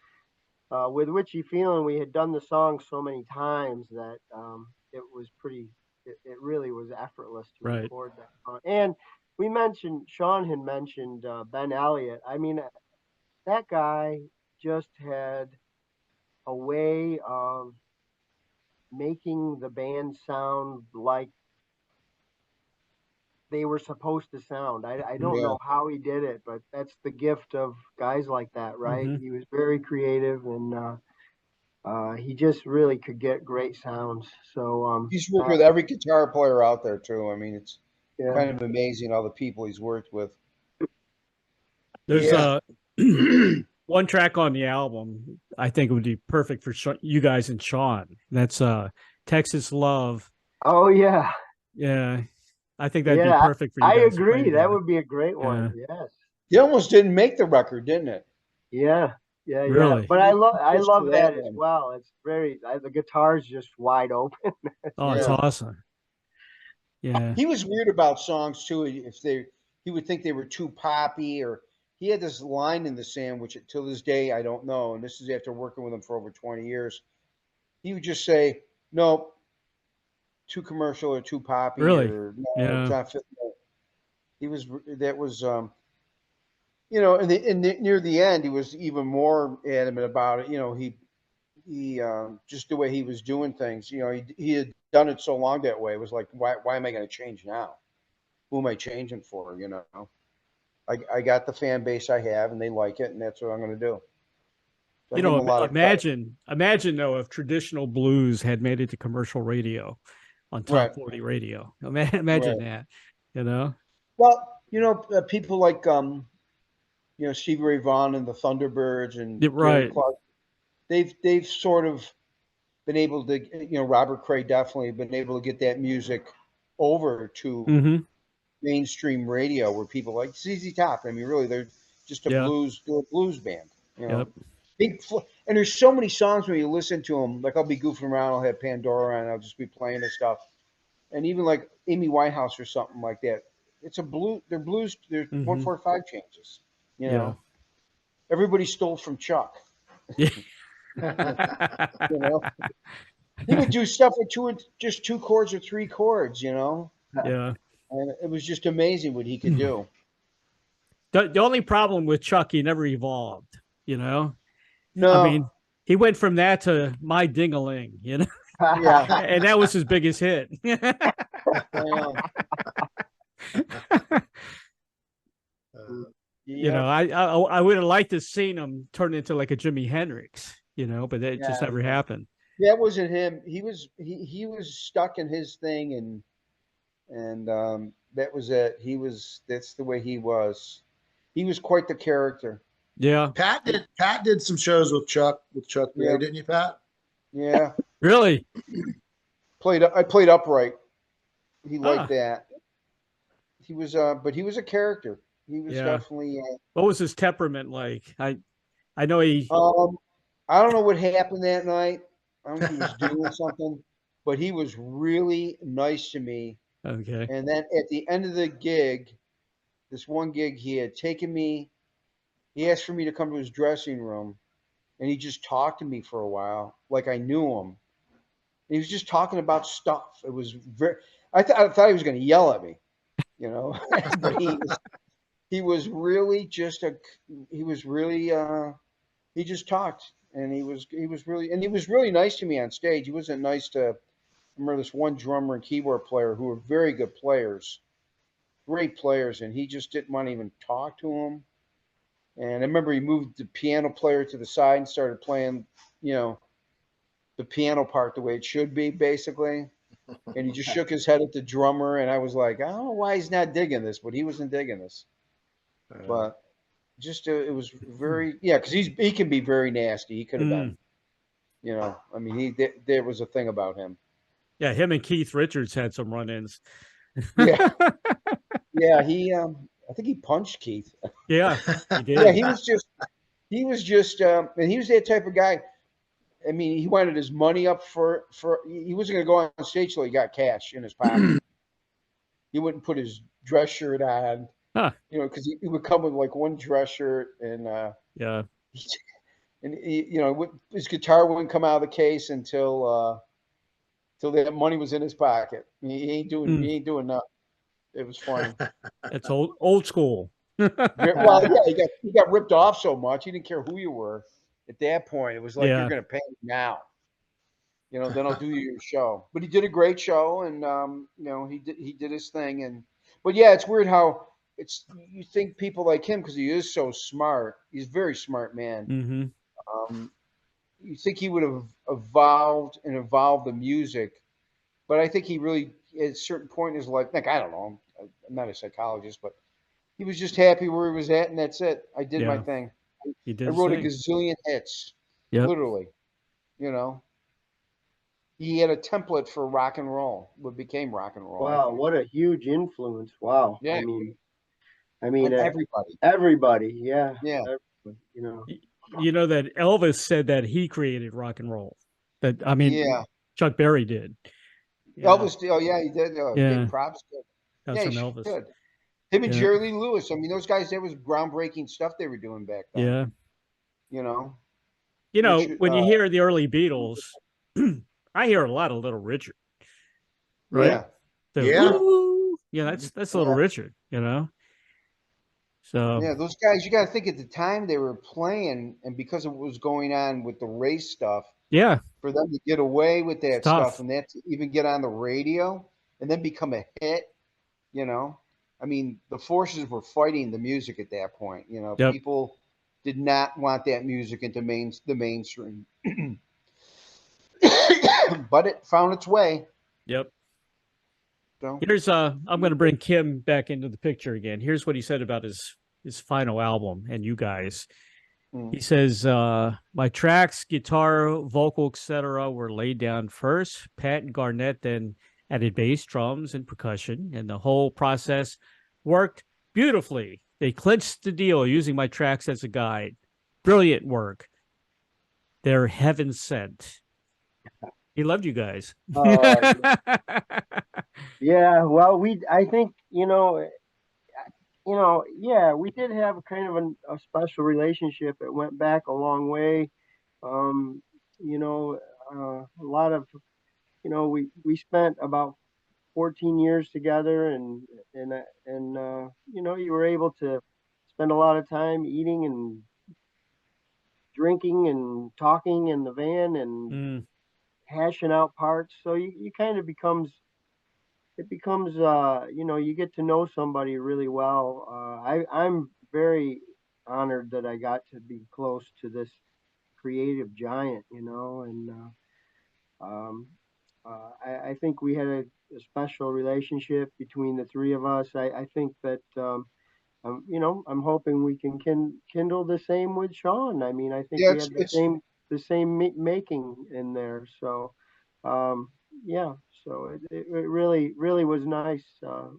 with Witchy Feeling, we had done the song so many times that it was it really was effortless to Right. record that song. And Sean had mentioned Ben Elliott. I mean, that guy just had a way of making the band sound like they were supposed to sound. I don't Yeah, know how he did it, but that's the gift of guys like that, right? Mhm. He was very creative, and he just really could get great sounds. So he's worked with every guitar player out there too. I mean, it's yeah, kind of amazing all the people he's worked with. There's Yeah. one track on the album I think would be perfect for you guys and Sean. That's Texas Love. oh yeah, Yeah. I think that'd be yeah. perfect for you I guys to play agree. That together. would be a great Yeah. one. Yes. He almost didn't make the record, didn't it? Yeah, yeah. Really? But I Just love for that that as one. well. It's the guitar's just wide open. Oh, it's Yeah. awesome. Yeah. He was weird about songs too. He would think they were too poppy, or he had this line in the sand, which till this day I don't know. And this is after working with him for over 20 years. He would just say, "No, too commercial or too poppy, Really? or no, it's Yeah. not fit." He was that was you know, and near the end, he was even more adamant about it. You know, he just the way he was doing things. You know, he had done it so long that way. It was like, why am I going to change now? Who am I changing for? You know, I got the fan base I have, and they like it, and that's what I'm going to do. So I You give him know, a lot of credit. imagine though if traditional blues had made it to commercial radio on top Right, 40 radio. Imagine right. that, you know? Well, you know, people like you know, Stevie Ray Vaughan and the Thunderbirds and Yeah, Gary right. Clark. They've sort of been able to, you know, Robert Cray definitely been able to get that music over to Mm-hmm. mainstream radio where people like ZZ Top. I mean, really, they're just Yeah. they're a blues band, you know. Yep. And there's so many songs when you listen to them. Like I'll be goofing around, I'll have Pandora on, I'll just be playing this stuff, and even like Amy Winehouse or something like that. It's a blue. They're blues. They're Mm-hmm. 145 changes. You Yeah. know, everybody stole from Chuck. Yeah. You know, he would do stuff with just two chords or three chords. You know, Yeah. and it was just amazing what he could do. The only problem with Chuck, he never evolved, you know? I No, mean, he went from that to My Ding-a-Ling, you know? yeah, And that was his biggest hit. uh, You know, yeah. I would have liked to seen him turn into like a Jimi Hendrix, you know, but that just Yeah, never happened. That wasn't him. He was stuck in his thing, and that was it. That's the way he was. He was quite the character. Yeah. Pat did some shows with Chuck Berry, Yeah, didn't you, Pat? yeah. Really? I played upright. He liked Ah, that. He was but he was a character. He was yeah. definitely What was his temperament like? I know he I don't know what happened that night. I don't know if he was doing something, but he was really nice to me. okay. And then at the end of the gig, this one gig, he had taken me. He asked for me to come to his dressing room, and he just talked to me for a while, like I knew him. And he was just talking about stuff. It was very. I thought he was going to yell at me, you know, but he was really just a. He was really. He just talked, and he was really nice to me on stage. He wasn't nice to. I remember this one drummer and keyboard player who were very good players, great players, and he just didn't want to even talk to him. And I remember he moved the piano player to the side and started playing, you know, the piano part the way it should be, basically. And he just shook his head at the drummer, and I was like, I don't know why he's not digging this, but he wasn't digging this. But just it was very, yeah, because he can be very nasty. He could have been, you know, I mean, there was a thing about him. Yeah, him and Keith Richards had some run-ins. Yeah, yeah. I think he punched Keith. Yeah, he did. Yeah, he was just, and he was that type of guy. I mean, he wanted his money up he wasn't going to go on stage till he got cash in his pocket. He wouldn't put his dress shirt on, Huh. you know, because he would come with like one dress shirt and, Yeah. you know, his guitar wouldn't come out of the case until that money was in his pocket. He ain't doing nothing. It was funny. It's old school. Well, yeah, he got ripped off so much. He didn't care who you were. At that point, it was like, Yeah. you're going to pay me now. You know, then I'll do your show. But he did a great show, and you know, he did his thing. And but yeah, it's weird how you think people like him because he is so smart. He's a very smart man. Mm-hmm. You think he would have evolved the music, but I think he really at a certain point in his life, like I don't know, I'm not a psychologist, but he was just happy where he was at, and that's it. I did my Yeah. thing. He did I his wrote a thing. gazillion hits, Yep. literally. You know, he had a template for rock and roll. What became rock and roll. I Wow, think. what a huge influence. Wow. Yeah. I mean, I mean, And everybody. everybody, yeah, Yeah. everybody, you know. You know that Elvis said that he created rock and roll. That I mean, Yeah. Chuck Berry did. Yeah, Elvis, oh yeah, he did. yeah, Big props. that's Yeah, he from Elvis. should. Him and Yeah. Jerry Lee Lewis. I mean, those guys, that was groundbreaking stuff they were doing back then. Yeah. You know, You know, Richard, when you hear the early Beatles, I hear a lot of Little Richard, right? yeah. The Yeah. woo, yeah, that's Little Yeah. Richard, you know. So Yeah, those guys, you got to think at the time they were playing, and because of what was going on with the race stuff, yeah, for them to get away with that it's tough. stuff and that to even get on the radio and then become a hit, you know, I mean, the forces were fighting the music at that point. You know, Yep. people did not want that music into the mainstream, but it found its way. Yep. So Here's I'm going to bring Kim back into the picture again. Here's what he said about his final album and you guys. He says, my tracks, guitar, vocal, etc., were laid down first. Pat and Garnet then added bass, drums, and percussion, and the whole process worked beautifully. They clinched the deal using my tracks as a guide. Brilliant work. They're heaven sent. He loved you guys. Yeah, well, I think, yeah, we did have kind of a special relationship. It went back a long way. A lot of, we spent about 14 years together, and you were able to spend a lot of time eating and drinking and talking in the van and hashing out parts. So you kind of it becomes you get to know somebody really well. I'm very honored that I got to be close to this creative giant, and I think we had a special relationship between the three of us. I think that I'm hoping we can kindle the same with Sean. I mean, I think yeah, we had the same making in there. So yeah, so it really was nice, a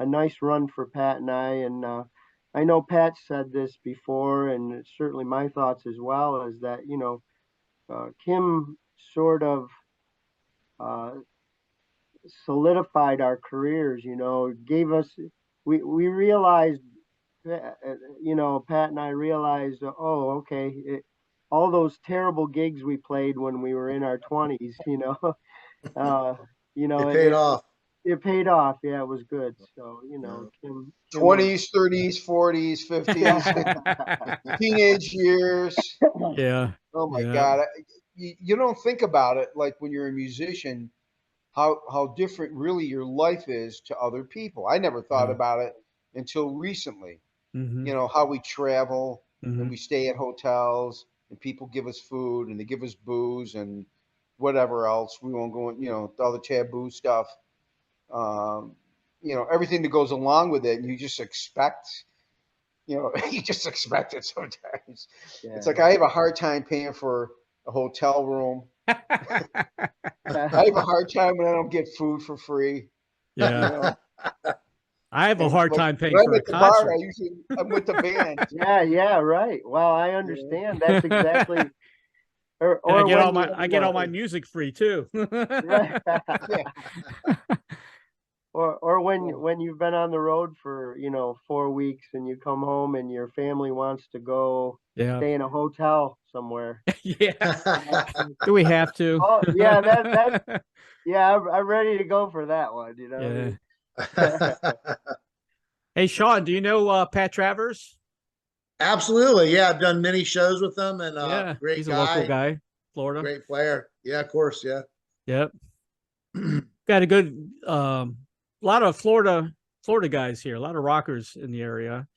nice run for Pat and and I know Pat said this before, and it's certainly my thoughts as well, is that Kim sort of solidified our careers. Gave us, we realized, Pat and I realized, oh, okay, all those terrible gigs we played when we were in our 20s, It paid off. It paid off. Yeah, it was good. So, Kim 20s, 30s, 40s, 50s, teenage years. Yeah. Oh my Yeah. God. You don't think about it like when you're a musician, how different really your life is to other people. I never thought about it until recently. Mhm. How we travel and Mhm. we stay at hotels and people give us food and they give us booze and whatever else. We won't go in, all the taboo stuff. Everything that goes along with it. And you just expect, you just expect it sometimes. Yeah. It's like I have a hard time paying for a hotel room. I have a hard time when I don't get food for free. Yeah. I have a And hard like, time paying when for I'm a at the bar, concert. I'm with the band. Yeah, right. Well, I understand. That's exactly. And Or I get all my music free too. right. Or when you've been on the road for 4 weeks and you come home and your family wants to go Yeah. stay in a hotel somewhere. Yeah. Do we have to? Oh yeah, I'm ready to go for that one. Yeah. Hey, Sean, do you know Pat Travers? Absolutely. Yeah, I've done many shows with them, and Yeah, great he's a guy, local guy, Florida. great player. Yeah, of course. Yeah. Yep. Got a good lot of Florida guys here, a lot of rockers in the area.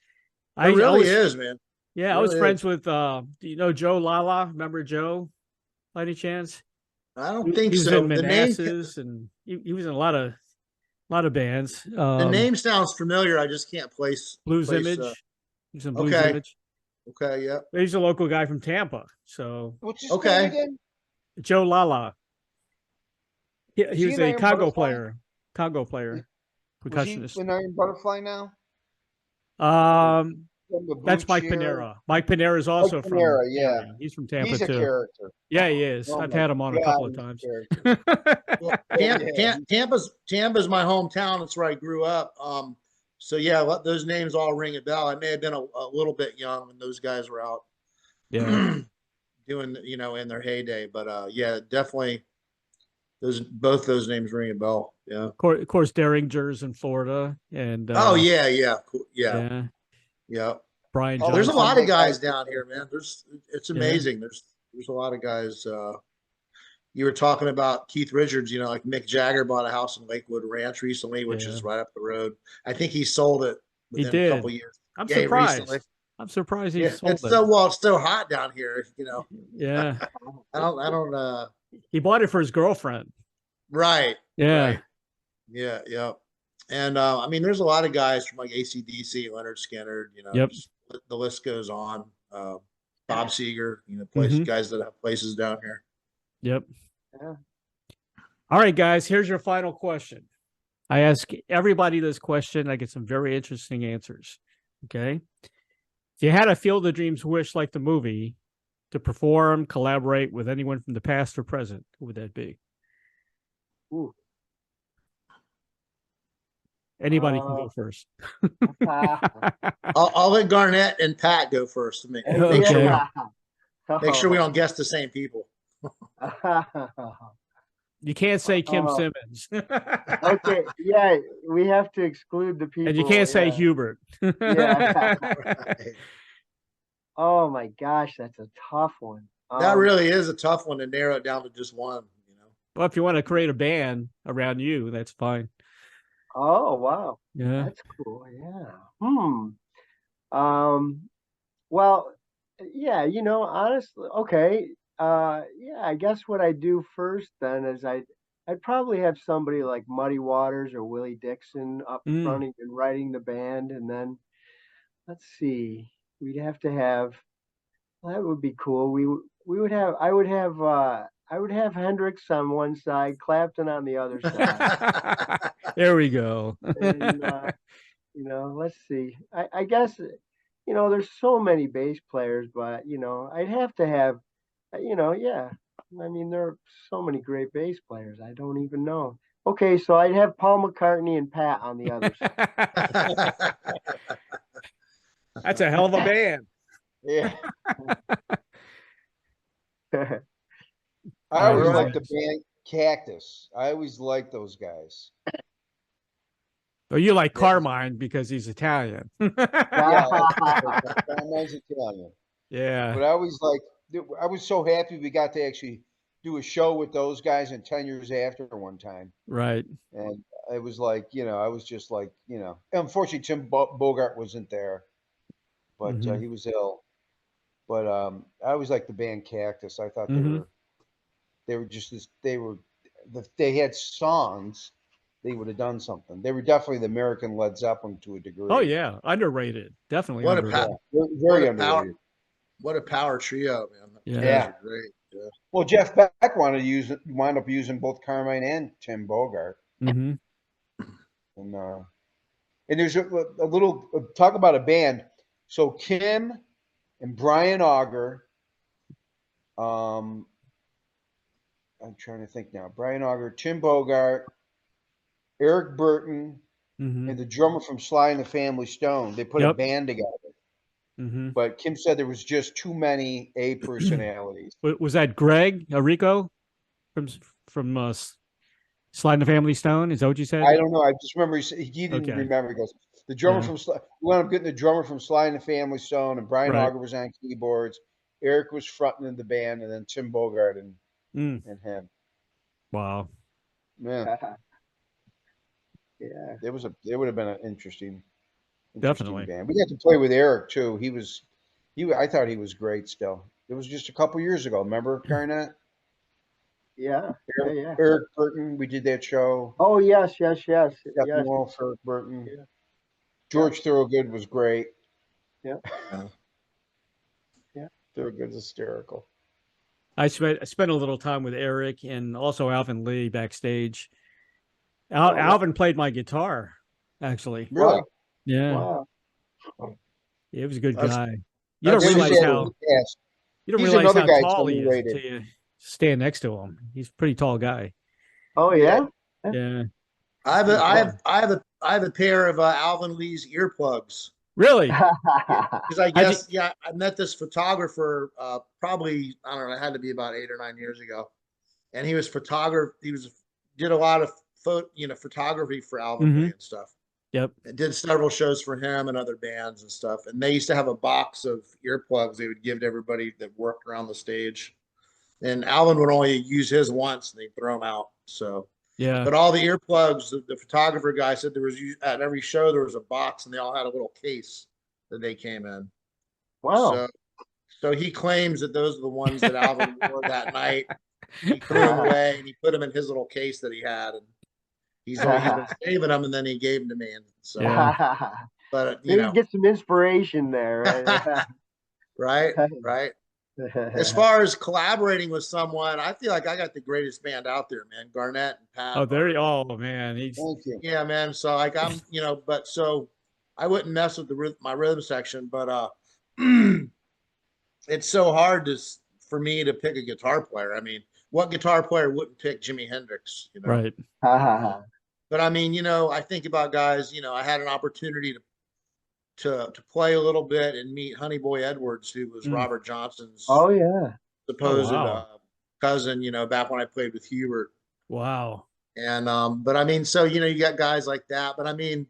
It really is, man. Yeah, It I was really friends with do you know Joe Lala? Remember Joe by any chance? I don't think He was so. in Manassas and he was in a lot of bands. The name sounds familiar. I just can't place Blues place, Image. He's in Blues okay. Image. Okay, yeah. He's a local guy from Tampa. So What's his Okay. name again? Joe Lala. He was an a Iron Congo Butterfly? player. Congo player. Was he Percussionist. an Iron Butterfly now? From the That's Blue Mike Cheer. Panera. Mike Panera is also from Panera, yeah. area. He's from Tampa He's a too. character. Yeah, he is. Oh I've my had him on a God, couple of he's a times. character. Well, Yeah. Tampa's my hometown. That's where I grew up. So yeah, those names all ring a bell. I may have been a little bit young when those guys were out Yeah. doing, in their heyday. But yeah, definitely both those names ring a bell. Yeah. Of course, Derringers in Florida, and Oh yeah, cool. Yeah, yeah, yeah. Brian Oh, There's a Johnson. lot of guys Johnson. down here, man. It's Yeah. amazing. There's a lot of guys. You were talking about Keith Richards, like Mick Jagger bought a house in Lakewood Ranch recently, which Yeah. is right up the road. I think he sold it He within a did. couple years. I'm Yeah, surprised. recently. I'm surprised he Yeah, sold it's it. still it's still hot down here. Yeah, I don't. he bought it for his girlfriend. Right. Yeah. Right. Yeah. And I mean, there's a lot of guys from like AC/DC, Leonard Skinner. Yep. just the list goes on. Bob Seger, Mhm. guys that have places down here. Yep. Yeah. All right, guys. Here's your final question. I ask everybody this question. I get some very interesting answers. Okay. If you had a Field of Dreams wish like the movie to perform, collaborate with anyone from the past or present, who would that be? Ooh. Anybody can go first. I'll let Garnet and Pat go first to make Okay. sure we don't guess the same people. You can't say Kim Oh. Simmons. Okay, yeah, we have to exclude the people. And you can't say yeah. Hubert. Yeah. Oh my gosh, that's a tough one. That really is a tough one to narrow it down to just one. Well, if you want to create a band around you, that's fine. Oh wow, Yeah. that's cool. Yeah. Well, yeah, honestly, okay. Yeah, I guess what I do first then is I'd probably have somebody like Muddy Waters or Willie Dixon up front and writing the band, and then let's see, we'd have to have, well, that would be cool. I would have Hendrix on one side, Clapton on the other side. There we go. And, let's see. I guess, there's so many bass players, but, I'd have to have, yeah. I mean, there are so many great bass players. I don't even know. Okay, so I'd have Paul McCartney and Pat on the other side. That's a hell of a band. Yeah. I All always right. liked the band Cactus. I always liked those guys. Oh, you like Carmine because he's Italian. Yeah, Carmine's Italian. Yeah. But I was so happy we got to actually do a show with those guys and 10 years after one time. Right. And it was like, I was just like, unfortunately Tim Bogart wasn't there, but Mhm. he was ill. But I always liked the band Cactus. I thought Mhm. they were just this, they had songs, they would have done something. They were definitely the American Led Zeppelin to a degree. Oh yeah, underrated. Definitely What a underrated. Very what a power- underrated. What a power trio, man. Yeah. Those Yeah. are great. Yeah. Well, Jeff Beck wound up using both Carmine and Tim Bogart. Hmm. And there's a little talk about a band. So Kim and Brian Auger. I'm trying to think now. Brian Auger, Tim Bogart, Eric Burton, Hmm. and the drummer from Sly and the Family Stone. They put a Yep. band together. Hmm. But Kim said there was just too many A personalities. Was that Greg Rico from Slide in the Family Stone? Is that what you said? I don't know. I just remember he didn't Okay. remember. He goes, the drummer Yeah. from Sly. We wound up getting the drummer from Sly and the Family Stone, and Brian Right. Auger was on keyboards. Eric was fronting in the band, and then Tim Bogart and him. Wow. Man, Yeah. it would have been an interesting Definitely. band. We got to play with Eric too. I thought he was great still. It was just a couple years ago. Remember, Garnet? Yeah. Yeah. Eric Burton, we did that show. Oh yes. Stephen Wolf, Eric Burton. Yeah. George Thorogood was great. Yeah. Thorogood's hysterical. I spent a little time with Eric and also Alvin Lee backstage. Alvin played my guitar, actually. Really? Yeah. Wow. He was a good That's- guy. You don't that's realize just- how Yes. you don't He's realize another how guy that's tall he is underrated. until you stand next to him. He's a pretty tall guy. Oh yeah. Yeah. I have a pair of Alvin Lee's earplugs. Really? Because I How'd you- guess, I met this photographer probably, I don't know, it had to be about 8 or 9 years ago. And he was did a lot of photography for Alvin Lee and stuff. Yep. And did several shows for him and other bands and stuff. And they used to have a box of earplugs they would give to everybody that worked around the stage. And Alvin would only use his once and they'd throw them out. So, Yeah. but all the earplugs, the photographer guy said there was at every show there was a box and they all had a little case that they came in. Wow. So he claims that those are the ones that Alvin wore that night. He threw them away and he put them in his little case that he had, and he's been saving them, and then he gave them to me. And so, Yeah. but Maybe get some inspiration there. Right? right. As far as collaborating with someone, I feel like I got the greatest band out there, man. Garnet and Pat. Oh man, he's Thank you. Yeah, man. So like I'm, but so I wouldn't mess with my rhythm section, but it's so hard for me to pick a guitar player. I mean, what guitar player wouldn't pick Jimi Hendrix? right. But I mean, I think about guys. I had an opportunity to play a little bit and meet Honey Boy Edwards, who was Robert Johnson's Oh yeah. supposed wow. cousin. Back when I played with Hubert. Wow. And but I mean, so you got guys like that. But I mean,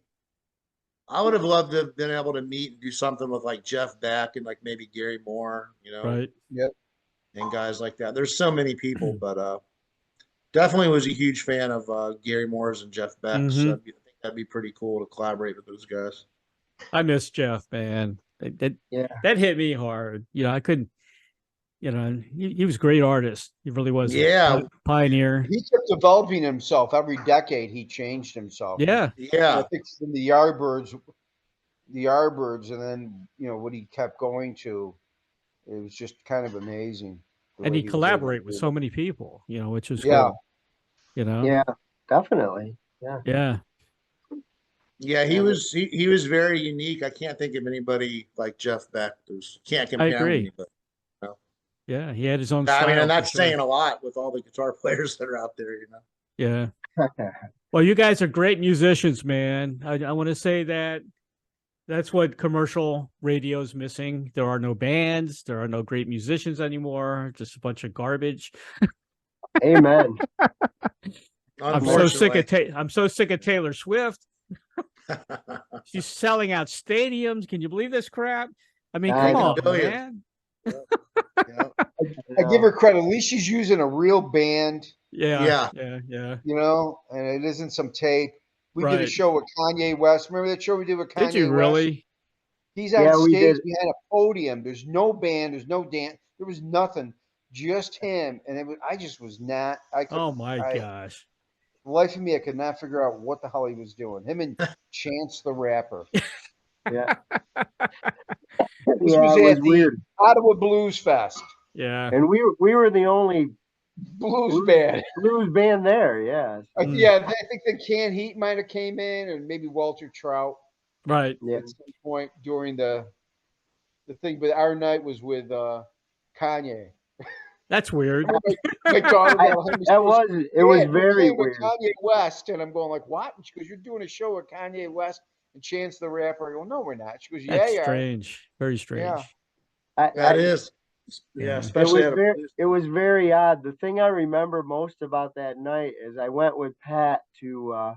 I would have loved to have been able to meet and do something with like Jeff Beck and like maybe Gary Moore. Right. Yep. And guys like that. There's so many people, but definitely was a huge fan of Gary Moore's and Jeff Beck's. So I think that'd be pretty cool to collaborate with those guys. I miss Jeff, man. That hit me hard. I couldn't. He was a great artist. He really was. Yeah. A pioneer. He kept developing himself every decade. He changed himself. Yeah. Yeah. I think from the Yardbirds, and then what he kept going to, it was just kind of amazing. And he collaborate with so many people, which was Yeah. cool. Yeah, definitely. Yeah. Yeah. Yeah, he was very unique. I can't think of anybody like Jeff Beck. Can't compare I agree. him to anybody. Yeah, he had his own I style. mean, and that's for sure. saying a lot with all the guitar players that are out there, Yeah. Well, you guys are great musicians, man. I want to say that's what commercial radio is missing. There are no bands. There are no great musicians anymore. Just a bunch of garbage. Amen. I'm so sick of Taylor Swift. She's selling out stadiums. Can you believe this crap? I mean, come on, man. I give her credit. At least she's using a real band. Yeah. And it isn't some tape. We did a Right. show with Kanye West. Remember that show we did with Kanye West? Did you really? He's on we stage did. behind a podium. There's no band. There's no dance. There was nothing. Just him. And I just was not. Oh my gosh. The life of me, I could not figure out what the hell he was doing. Him and Chance the Rapper. Yeah. This Yeah, was it at was the weird. Ottawa Blues Fest. Yeah. And we were the only Blues band. blues band there. Yeah. Yeah, I think the Can Heat might have came in, and maybe Walter Trout Right. Yeah. at some point during the thing. But our night was with Kanye. That's weird. My daughter got home. It was "Dad, we're very playing with weird. Kanye West, and I'm going like, what? And she goes, "You're doing a show with Kanye West and Chance the Rapper." I go, "No, we're not." She goes, "Yeah, That's yeah." strange. Very strange. Yeah. That is. Yeah, especially it was very odd. The thing I remember most about that night is I went with Pat to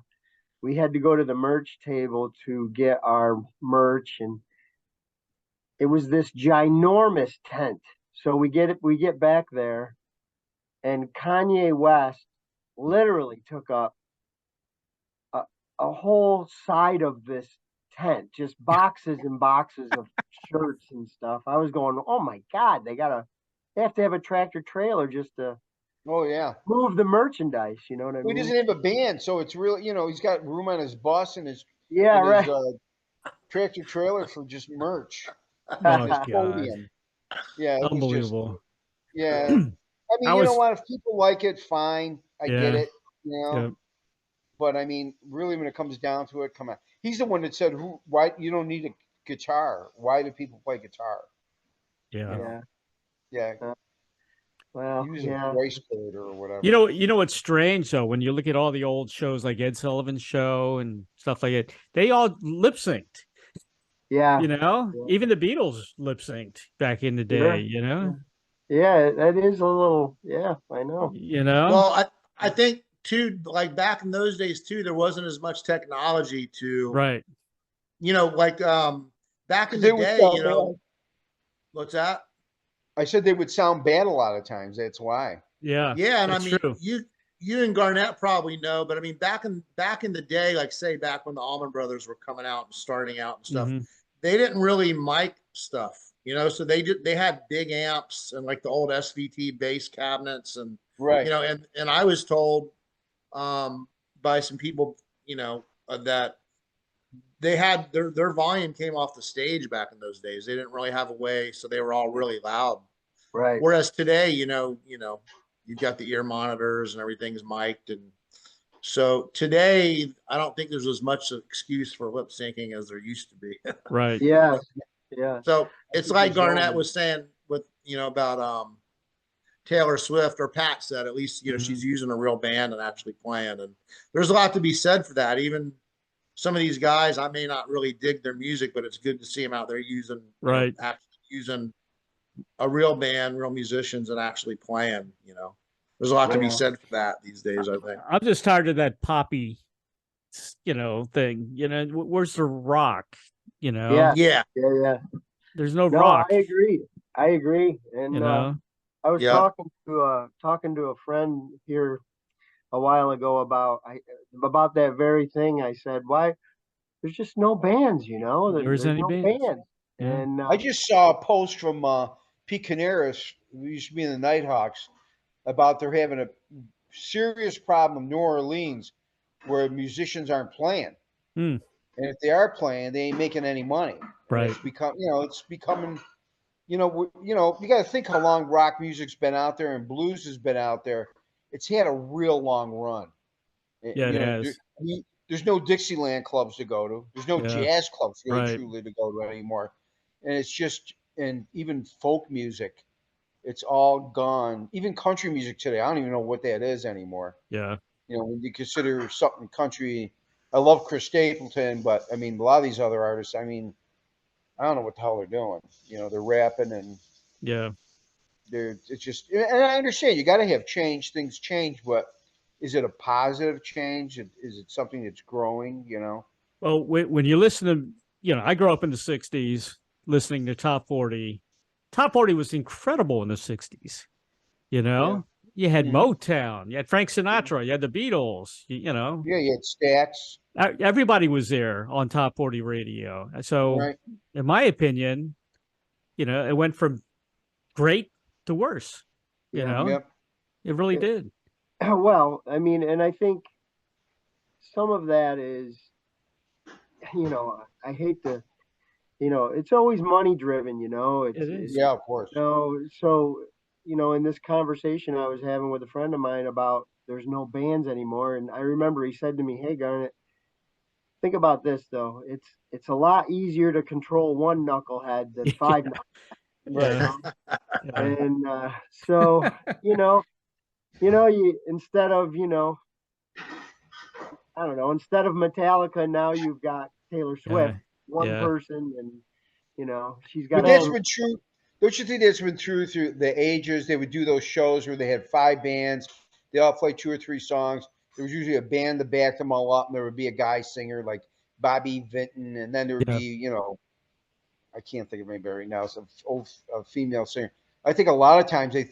we had to go to the merch table to get our merch, and it was this ginormous tent. So we get back there, and Kanye West literally took up a whole side of this tent, just boxes and boxes of shirts and stuff. I was going, oh my God, they have to have a tractor trailer just to Oh yeah. move the merchandise. You know what I He mean? doesn't have a band, so it's really, he's got room on his bus and his Yeah, his, right. tractor trailer for just merch. Oh, His God. podium. Yeah, it was just, Unbelievable. yeah. I mean, I you know was- what? If people like it, fine. I get Yeah. it. Yeah. But I mean, really, when it comes down to it, come on. He's the one that said, "Why you don't need guitar? Why do people play guitar? Yeah. Yeah. Yeah, Well, use yeah. a voice code or whatever. You know what's strange though, when you look at all the old shows like Ed Sullivan's Show and stuff like it, they all lip synced. Yeah. You know, Yeah. even the Beatles lip synced back in the day. Sure. You know, Yeah, that is a little, yeah, I know. you know. Well, I think too, like back in those days too, there wasn't as much technology to, Right. you know, like back in They the would day, sound you know, bad. what's that? I said they would sound bad a lot of times. That's why. Yeah. Yeah, and I That's mean, true. you and Garnet probably know, but I mean, back in the day, like say back when the Allman Brothers were coming out and starting out and stuff, Mhm. they didn't really mic stuff, you know. So they had big amps and like the old SVT bass cabinets, and Right. you know, and I was told by some people, you know, that they had their volume came off the stage back in those days. They didn't really have a way, so they were all really loud. Right. Whereas today, you know, you've got the ear monitors and everything's mic'd, and so today I don't think there's as much excuse for lip syncing as there used to be. Right. Yeah. Yeah. So it's think like there's Garnet always- was saying with about Taylor Swift, or Pat said, at least Mhm. she's using a real band and actually playing, and there's a lot to be said for that. Even some of these guys, I may not really dig their music, but it's good to see them out there using Right. actually using a real band, real musicians, and actually playing. There's a lot to be Yeah. said for that these days, I think. I'm just tired of that poppy, thing. Where's the rock? Yeah. Yeah, Yeah. There's no No, rock. I agree. And You know. I was Yeah. talking to a friend here a while ago about that very thing. I said, why there's just no bands, There there's isn't any no bands. bands. Yeah. And I just saw a post from Pete Canaris, who used to be in the Nighthawks, about they're having a serious problem in New Orleans where musicians aren't playing. Hmm. And if they are playing, they ain't making any money. And Right. It's becoming, you got to think how long rock music's been out there and blues has been out there. It's had a real long run. Yeah, it has. There's no Dixieland clubs to go to. There's no Yeah. jazz clubs really Right. truly to go to anymore. And it's just, and even folk music, it's all gone. Even country music today, I don't even know what that is anymore. Yeah. When you consider something country, I love Chris Stapleton, but I mean, a lot of these other artists, I mean, I don't know what the hell they're doing. They're rapping and Yeah. it's just, and I understand you got to have change, things change, but is it a positive change? Is it something that's growing, Well, when you listen to, I grew up in the 60s listening to Top 40. Top 40 was incredible in the 60s. You had Mhm. Motown, you had Frank Sinatra, you had the Beatles, Yeah, you had Stax. everybody was there on Top 40 radio. So, Right. in my opinion, it went from great to worse. Yep. It really did. well, I mean, and I think some of that is, I hate to, it's always money driven, It is. Yeah, of course. So, in this conversation I was having with a friend of mine about there's no bands anymore. And I remember he said to me, hey, Garnet, think about this though. It's a lot easier to control one knucklehead than five Right. Yeah. And so, you instead of, I don't know, instead of Metallica, now you've got Taylor Swift, one Yeah. person, and she's got. But that's been true. Don't you think that's been true through the ages? They would do those shows where they had 5 bands. They all play 2 or 3 songs. There was usually a band to back them all up, and there would be a guy singer like Bobby Vinton, and then there would Yeah. be, I can't think of anybody right now. Some old female singer. I think a lot of times I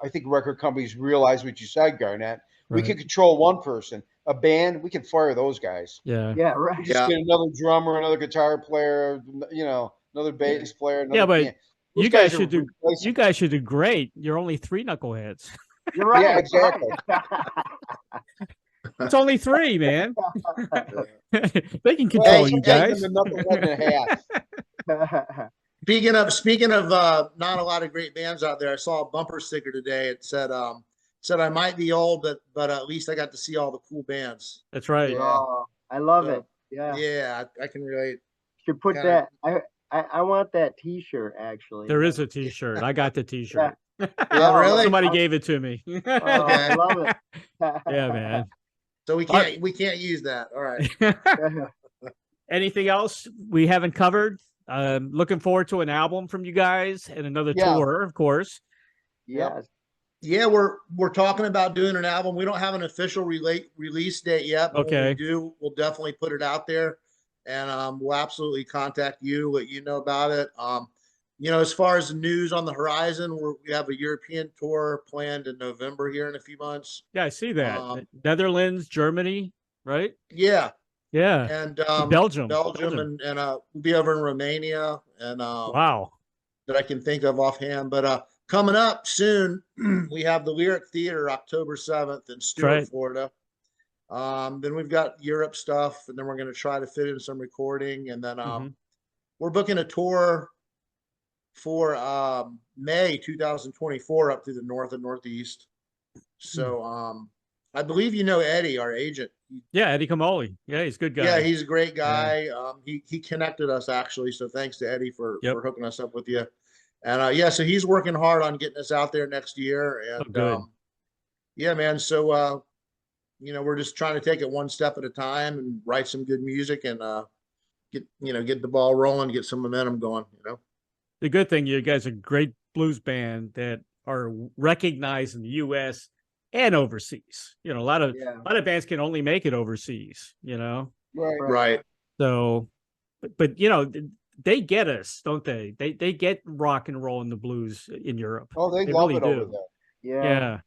think record companies realize what you said, Garnet. We Right. can control one person. A band, we can fire those guys. Yeah. Yeah, right. Just get another drummer, another guitar player, another bass player. Another Yeah, but piano. Those you guys are should do. replaceable. You guys should do great. You're only 3 knuckleheads. You're right. Yeah, exactly. It's only 3, man. They can control Well, you sometimes guys. I'm another 1.5. Speaking of not a lot of great bands out there, I saw a bumper sticker today. It said I might be old, but at least I got to see all the cool bands. That's right. Yeah. Oh, I love So, it. Yeah. Yeah, I can relate. should put Kinda- that. I want that T-shirt actually. There is a T-shirt. I got the T-shirt. Yeah, really? Somebody gave it to me. Oh, I love it. Yeah, man. So we can't use that. All right. Anything else we haven't covered? Looking forward to an album from you guys and another Yeah. tour, of course. Yes. Yeah, we're talking about doing an album. We don't have an official release date yet, but when Okay. we do, we'll definitely put it out there, and we'll absolutely contact you, let you know about it. As far as the news on the horizon, we have a European tour planned in November here in a few months. Yeah, I see that. Um, Netherlands, Germany, right? Yeah, Yeah. and Belgium. and we'll be over in Romania, and Wow. that I can think of offhand. But coming up soon, we have the Lyric Theater October 7th in Stuart, right. Florida. Then we've got Europe stuff, and then we're going to try to fit in some recording, and then Mhm. we're booking a tour for May 2024 up to the north and northeast. So I believe Eddie, our agent. Yeah, Eddie Camoli. Yeah, he's a good guy. Yeah, he's a great guy. He connected us actually, so thanks to Eddie for hooking us up with you. And so he's working hard on getting us out there next year. And good. yeah, man. So we're just trying to take it one step at a time and write some good music and get the ball rolling, get some momentum going. The good thing, you guys are a great blues band that are recognized in the U.S. and overseas. A lot of bands can only make it overseas. Right. So, but they get us, don't they? They get rock and roll and the blues in Europe. Oh, they love really it over there. Yeah.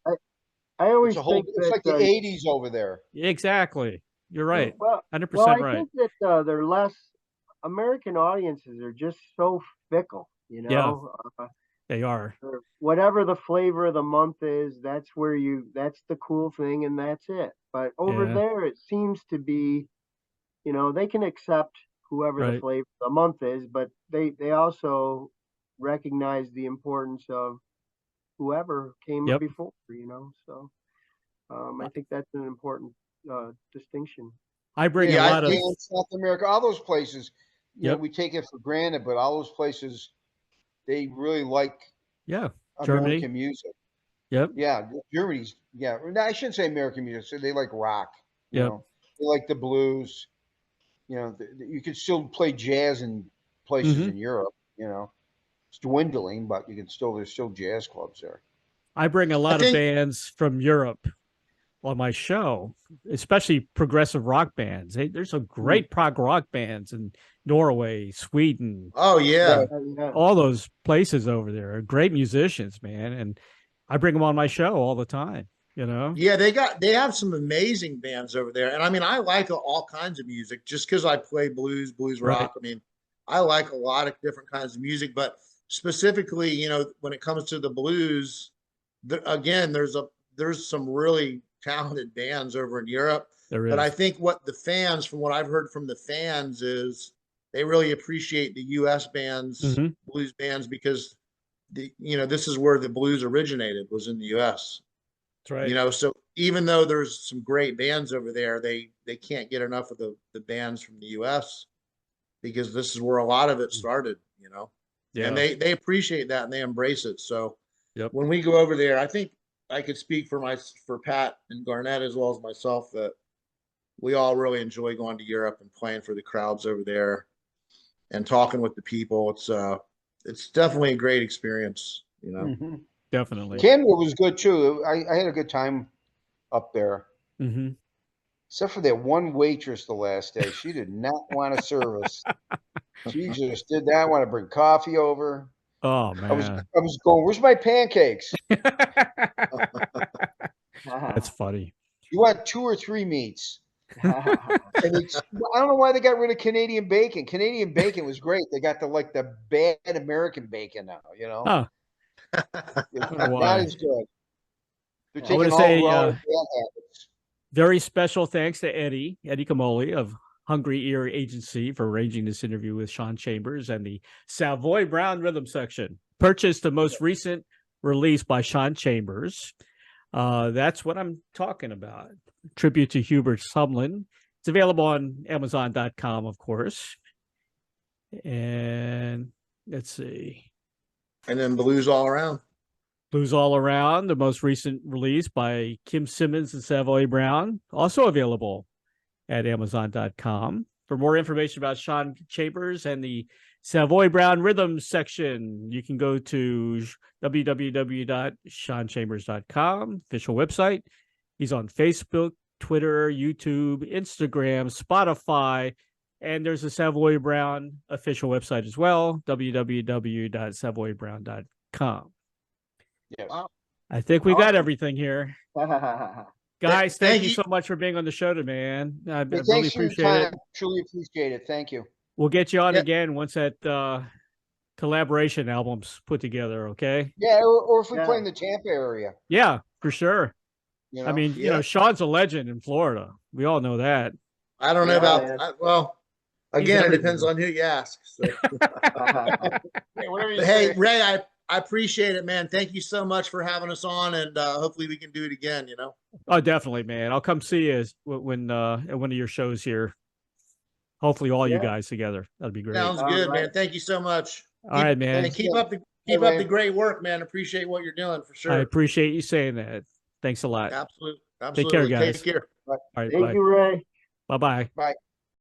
I always think it's like the 80s over there. Exactly. You're right. Well, 100% right. I think that they're less American audiences are just so fickle, They are. Whatever the flavor of the month is, that's the cool thing, and that's it. But over there, it seems to be, they can accept whoever the flavor of the month is, but they also recognize the importance of whoever came before, So I think that's an important distinction. I bring a lot of South America, all those places. We take it for granted, but all those places, they really like American Germany music. Yep. Yeah, Germany's. Yeah, I shouldn't say American music. So they like rock. Yep. They like the blues. You can still play jazz in places in Europe. It's dwindling, but there's still jazz clubs there. I bring a lot of bands from Europe on my show, especially progressive rock bands. There's some great prog rock bands in Norway, Sweden. Oh yeah. All those places over there are great musicians, man. And I bring them on my show all the time, Yeah, they have some amazing bands over there. And I mean, I like all kinds of music just because I play blues rock. I mean, I like a lot of different kinds of music, but specifically, when it comes to the blues, again, there's some really talented bands over in Europe. There is. But I think from what I've heard from the fans is they really appreciate the U.S. bands, blues bands, because this is where the blues originated, was in the U.S. That's right. So even though there's some great bands over there, they can't get enough of the bands from the U.S. because this is where a lot of it started, Yeah. And they appreciate that and they embrace it. So when we go over there, I think I could speak for Pat and Garnet as well as myself that we all really enjoy going to Europe and playing for the crowds over there and talking with the people. It's definitely a great experience, Definitely. Canada was good too. I had a good time up there. Except for that one waitress the last day. She did not want to serve us. She just did not want to bring coffee over. Oh man. I was going, where's my pancakes? That's funny. You want 2 or 3 meats. And I don't know why they got rid of Canadian bacon. Canadian bacon was great. They got the bad American bacon now, Huh. It's not as good. They're I taking want to all say raw bad habits. very special thanks to Eddie Camoli of Hungry Ear Agency for arranging this interview with Sean Chambers and the Savoy Brown Rhythm Section. Purchased the most recent release by Sean Chambers. That's what I'm talking about. Tribute to Hubert Sumlin. It's available on Amazon.com, of course. And let's see. And then Blues All Around. Blues All Around, the most recent release by Kim Simmons and Savoy Brown, also available at Amazon.com. For more information about Sean Chambers and the Savoy Brown Rhythm section, you can go to www.seanchambers.com, official website. He's on Facebook, Twitter, YouTube, Instagram, Spotify, and there's a Savoy Brown official website as well, www.savoybrown.com. Yes. Wow. I think we got Awesome. everything here. Guys, thank Thank you you. so much for being on the show today, man. I Hey, really thanks for your appreciate it. time. Truly appreciate it. Thank you. We'll get you on Yeah. again once that collaboration album's put together, okay? Yeah, or if we Yeah. play in the Tampa area, Yeah, for sure. you know. I mean, Yeah. Sean's a legend in Florida. We all know that. I don't know Yeah, about, man. well, He's again, it everywhere. depends on who you ask. So. Hey, whatever you But hey, say. Ray, I appreciate it, man. Thank you so much for having us on, and hopefully we can do it again, you know? Oh, definitely, man. I'll come see you when at one of your shows here. Hopefully all you Yeah. guys together. That'd be great. Sounds All good, right. man. Thank you so much. All right, man. And keep up the Ray. great work, man. Appreciate what you're doing for sure. I appreciate you saying that. Thanks a lot. Absolutely. Take care, Absolutely. guys. Take care. All right, Thank bye. you, Ray. Bye-bye. Bye.